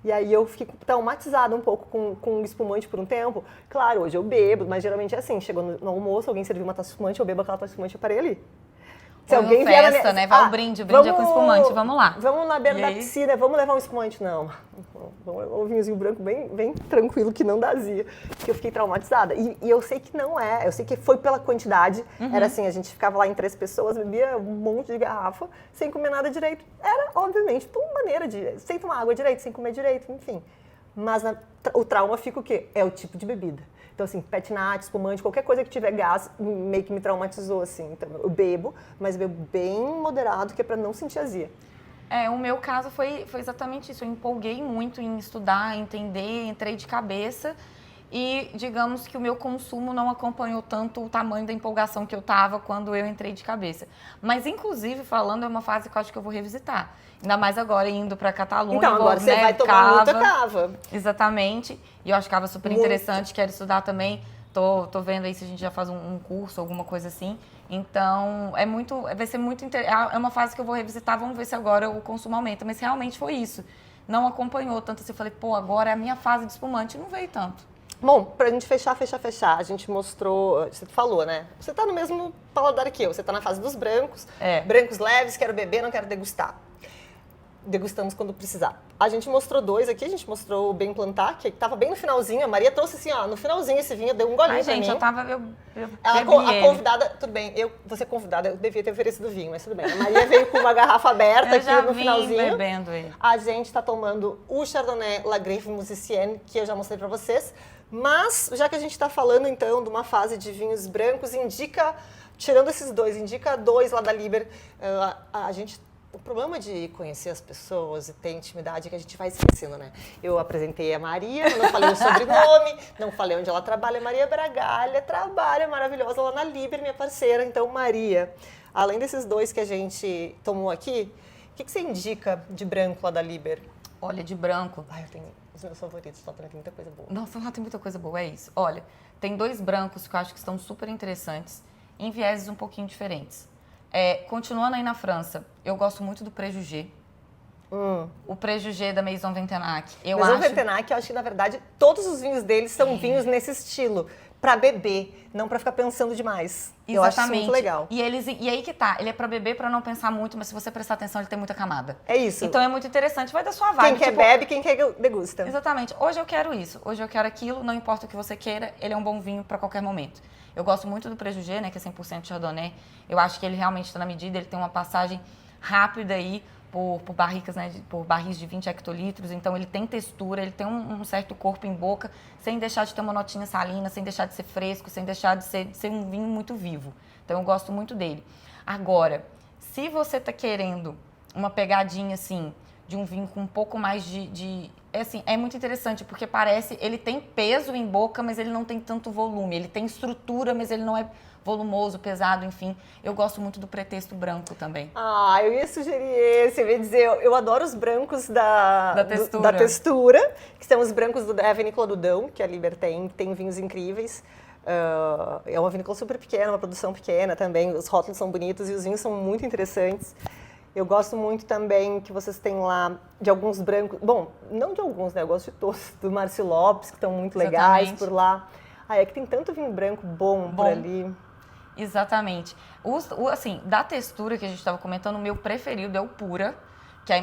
E aí eu fiquei traumatizada um pouco com espumante por um tempo. Claro, hoje eu bebo, mas geralmente é assim, chegou no almoço, alguém serviu uma taça de espumante, eu bebo aquela taça de espumante e eu parei ali. Se alguém vier festa, né? Vai o brinde é com espumante, vamos lá. Vamos na beira da piscina, vamos levar um espumante. Não, vamos levar um vinhozinho branco bem tranquilo, que não dá azia. Que eu fiquei traumatizada. E eu sei que não é, eu sei que foi pela quantidade. Era assim, a gente ficava lá em 3 pessoas, bebia um monte de garrafa, sem comer nada direito. Era, obviamente, uma maneira sem tomar água direito, sem comer direito, enfim. Mas o trauma fica o quê? É o tipo de bebida. Então, assim, Petinat, espumante, qualquer coisa que tiver gás, meio que me traumatizou, assim. Então, eu bebo, mas bebo bem moderado, que é pra não sentir azia. O meu caso foi exatamente isso. Eu empolguei muito em estudar, entender, entrei de cabeça e, digamos que o meu consumo não acompanhou tanto o tamanho da empolgação que eu tava quando eu entrei de cabeça. Mas, inclusive, falando, é uma fase que eu acho que eu vou revisitar. Ainda mais agora indo pra Catalunha. Então, agora você vai tomar muita cava. Exatamente. E eu acho cava super interessante, quero estudar também. Tô vendo aí se a gente já faz um curso, alguma coisa assim. Então, vai ser muito interessante. É uma fase que eu vou revisitar, vamos ver se agora o consumo aumenta. Mas realmente foi isso. Não acompanhou tanto assim. Eu falei, pô, agora é a minha fase de espumante. Não veio tanto. Bom, pra gente fechar, a gente mostrou, você falou, né? Você tá no mesmo paladar que eu, você tá na fase dos brancos, brancos leves, quero beber, não quero degustar. degustamos quando precisar. A gente mostrou 2 aqui, a gente mostrou o Bem Plantar, que estava bem no finalzinho. A Maria trouxe assim, ó, no finalzinho esse vinho, deu um golinho Ai, pra gente, mim. a Convidada, tudo bem, você convidada, eu devia ter oferecido o vinho, mas tudo bem. A Maria veio com uma garrafa aberta eu já aqui no vim finalzinho. bebendo ele. A gente tá tomando o Chardonnay La Griffe Musicienne, que eu já mostrei pra vocês. Mas, já que a gente tá falando, então, de uma fase de vinhos brancos, tirando esses 2, indica 2 lá da Liber. O problema de conhecer as pessoas e ter intimidade é que a gente vai esquecendo, né? Eu apresentei a Maria, não falei o sobrenome, não falei onde ela trabalha. Maria Bragalha trabalha maravilhosa lá na Liber, minha parceira. Então, Maria, além desses 2 que a gente tomou aqui, o que você indica de branco lá da Liber? Olha, de branco. Ai, eu tenho os meus favoritos, lá também tem muita coisa boa. Nossa, lá tem muita coisa boa, é isso. Olha, tem 2 brancos que eu acho que estão super interessantes, em vieses um pouquinho diferentes. Continuando aí na França, eu gosto muito do Préjugé. O Préjugé da Maison Ventenac. Ventenac, eu acho que, na verdade, todos os vinhos deles são vinhos nesse estilo. Pra beber, não pra ficar pensando demais. Exatamente. Eu acho isso muito legal. E aí que tá, ele é pra beber, pra não pensar muito, mas se você prestar atenção, ele tem muita camada. É isso. Então é muito interessante, vai da sua vibe. Quem quer bebe, quem quer degusta. Exatamente. Hoje eu quero isso, hoje eu quero aquilo, não importa o que você queira, ele é um bom vinho pra qualquer momento. Eu gosto muito do Préjugé, né, que é 100% Chardonnay. Eu acho que ele realmente está na medida, ele tem uma passagem rápida aí por barricas, né, por barris de 20 hectolitros. Então ele tem textura, ele tem um certo corpo em boca, sem deixar de ter uma notinha salina, sem deixar de ser fresco, sem deixar de ser um vinho muito vivo. Então eu gosto muito dele. Agora, se você tá querendo uma pegadinha assim, de um vinho com um pouco mais é muito interessante, porque ele tem peso em boca, mas ele não tem tanto volume. Ele tem estrutura, mas ele não é volumoso, pesado, enfim. Eu gosto muito do pretexto branco também. Eu ia sugerir esse, eu ia dizer, eu adoro os brancos da textura, que são os brancos da Vinícola do Dão, que a Liber tem vinhos incríveis. É uma vinícola super pequena, uma produção pequena também, os rótulos são bonitos e os vinhos são muito interessantes. Eu gosto muito também que vocês têm lá de alguns brancos, bom, não de alguns, né? Eu gosto de todos, do Márcio Lopes, que estão muito legais por lá. É que tem tanto vinho branco bom por ali. Exatamente. Assim, da textura que a gente estava comentando, o meu preferido é o Pura,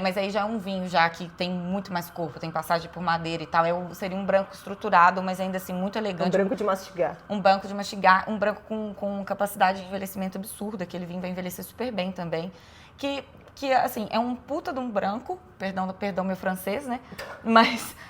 mas aí já é um vinho já que tem muito mais corpo, tem passagem por madeira e tal. Seria um branco estruturado, mas ainda assim muito elegante. Um branco de mastigar. Um branco de mastigar, um branco com capacidade de envelhecimento absurda, aquele vinho vai envelhecer super bem também. Que assim, é um puta de um branco, perdão meu francês, né?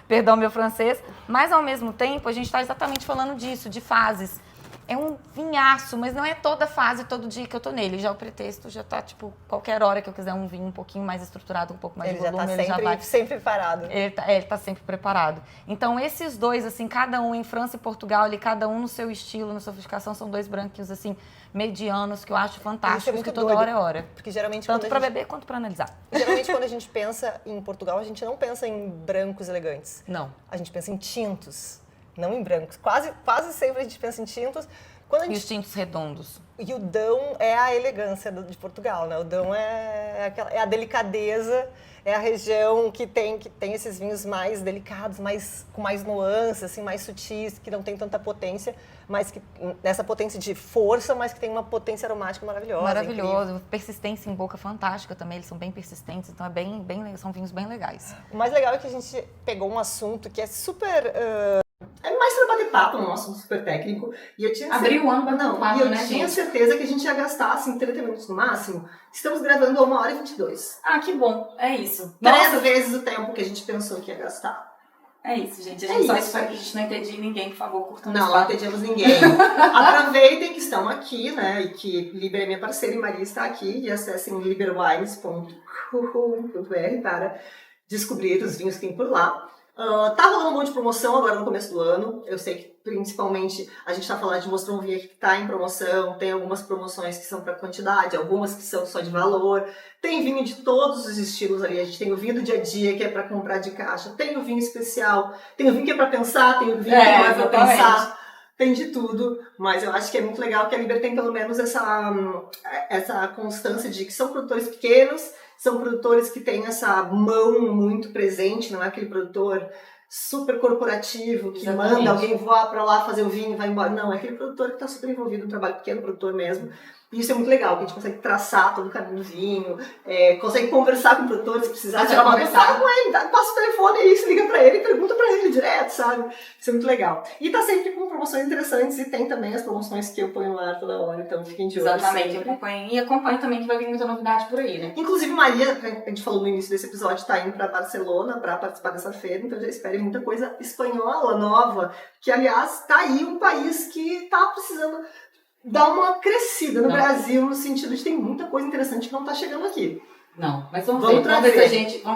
Perdão meu francês, mas ao mesmo tempo a gente está exatamente falando disso, de fases. É um vinhaço, mas não é toda fase, todo dia que eu tô nele. Já o pretexto já tá, tipo, qualquer hora que eu quiser um vinho um pouquinho mais estruturado, um pouco mais de volume, ele já vai sempre preparado. Ele tá sempre preparado. Então, esses 2, assim, cada um em França e Portugal, ali, cada um no seu estilo, na sua sofisticação, são 2 branquinhos, assim, medianos, que eu acho fantásticos, que toda hora é hora. Porque geralmente tanto para beber quanto para analisar. Geralmente, quando a gente pensa em Portugal, a gente não pensa em brancos elegantes. Não. A gente pensa em tintos. Não em brancos. Quase sempre a gente pensa em tintos. E os tintos redondos. E o Dão é a elegância de Portugal, né? O Dão é a delicadeza, é a região que tem esses vinhos mais delicados, com mais nuances, assim, mais sutis, que não tem tanta potência, mas que nessa potência de força, mas que tem uma potência aromática maravilhosa. Maravilhoso. Incrível. Persistência em boca fantástica também, eles são bem persistentes, então são vinhos bem legais. O mais legal é que a gente pegou um assunto que é super... É mais para bater papo, um assunto super técnico. E eu tinha Abriu o ano batendo papo, né, eu tinha certeza que a gente ia gastar, assim, 30 minutos no máximo. Estamos gravando a 1h22. Que bom. É isso. 3 vezes o tempo que a gente pensou que ia gastar. É isso, gente. A gente só espera que a gente não entedie ninguém, por favor, curtando. Não entedimos ninguém. Aproveitem que estão aqui, né, e que Liber é minha parceira e Maria está aqui, e acessem liberwines.com.br para descobrir os vinhos que tem por lá. Tá rolando um monte de promoção agora no começo do ano. Eu sei que principalmente a gente tá falando de mostrou um vinho aqui que tá em promoção. Tem algumas promoções que são para quantidade, algumas que são só de valor. Tem vinho de todos os estilos ali. A gente tem o vinho do dia a dia, que é para comprar de caixa. Tem o vinho especial. Tem o vinho que é para pensar. Tem o vinho que não é para pensar. Tem de tudo, mas eu acho que é muito legal que a Liber tem pelo menos essa constância de que são produtores pequenos, são produtores que têm essa mão muito presente, não é aquele produtor super corporativo que manda alguém voar para lá fazer o vinho e vai embora. Não, é aquele produtor que está super envolvido no trabalho pequeno, produtor mesmo. E isso é muito legal, que a gente consegue traçar todo o caminho do vinho, consegue conversar com o produtor se precisar tirar uma dúvida, fala com ele, passa o telefone aí, se liga pra ele e pergunta pra ele direto, sabe? Isso é muito legal. E tá sempre com promoções interessantes e tem também as promoções que eu ponho no ar toda hora, então fiquem de olho. Exatamente, acompanhe também que vai vir muita novidade por aí, né? Inclusive, Maria, a gente falou no início desse episódio, tá indo pra Barcelona pra participar dessa feira, então já espere muita coisa espanhola, nova, que aliás tá aí um país que tá precisando dar uma crescida no Brasil, no sentido de tem muita coisa interessante que não tá chegando aqui. Não, mas vamos ver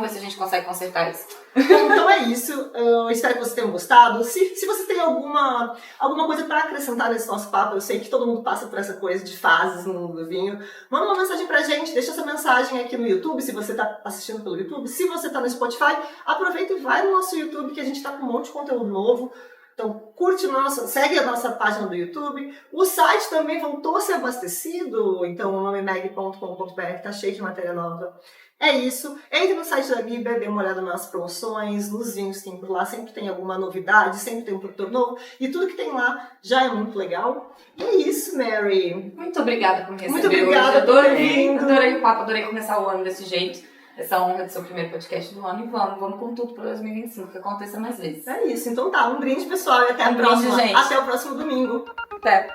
se a gente consegue consertar isso. Então é isso, eu espero que vocês tenham gostado. Se você tem alguma coisa para acrescentar nesse nosso papo, eu sei que todo mundo passa por essa coisa de fases no mundo do vinho, manda uma mensagem pra gente, deixa essa mensagem aqui no YouTube, se você tá assistindo pelo YouTube. Se você tá no Spotify, aproveita e vai no nosso YouTube, que a gente tá com um monte de conteúdo novo. Então, segue a nossa página do YouTube. O site também voltou a ser abastecido, então o nome mag.com.br está cheio de matéria nova. É isso. Entre no site da Bíblia, dê uma olhada nas promoções, nos vinhos que tem por lá. Sempre tem alguma novidade, sempre tem um produtor novo. E tudo que tem lá já é muito legal. E é isso, Mary. Muito obrigada por me receber. Muito obrigada por ter vindo. Adorei o papo, adorei começar o ano desse jeito. Essa honra de ser o primeiro podcast do ano e vamos com tudo para 2025, que aconteça mais vezes. É isso, então tá, um brinde pessoal e até a próxima. Até o próximo domingo. Até.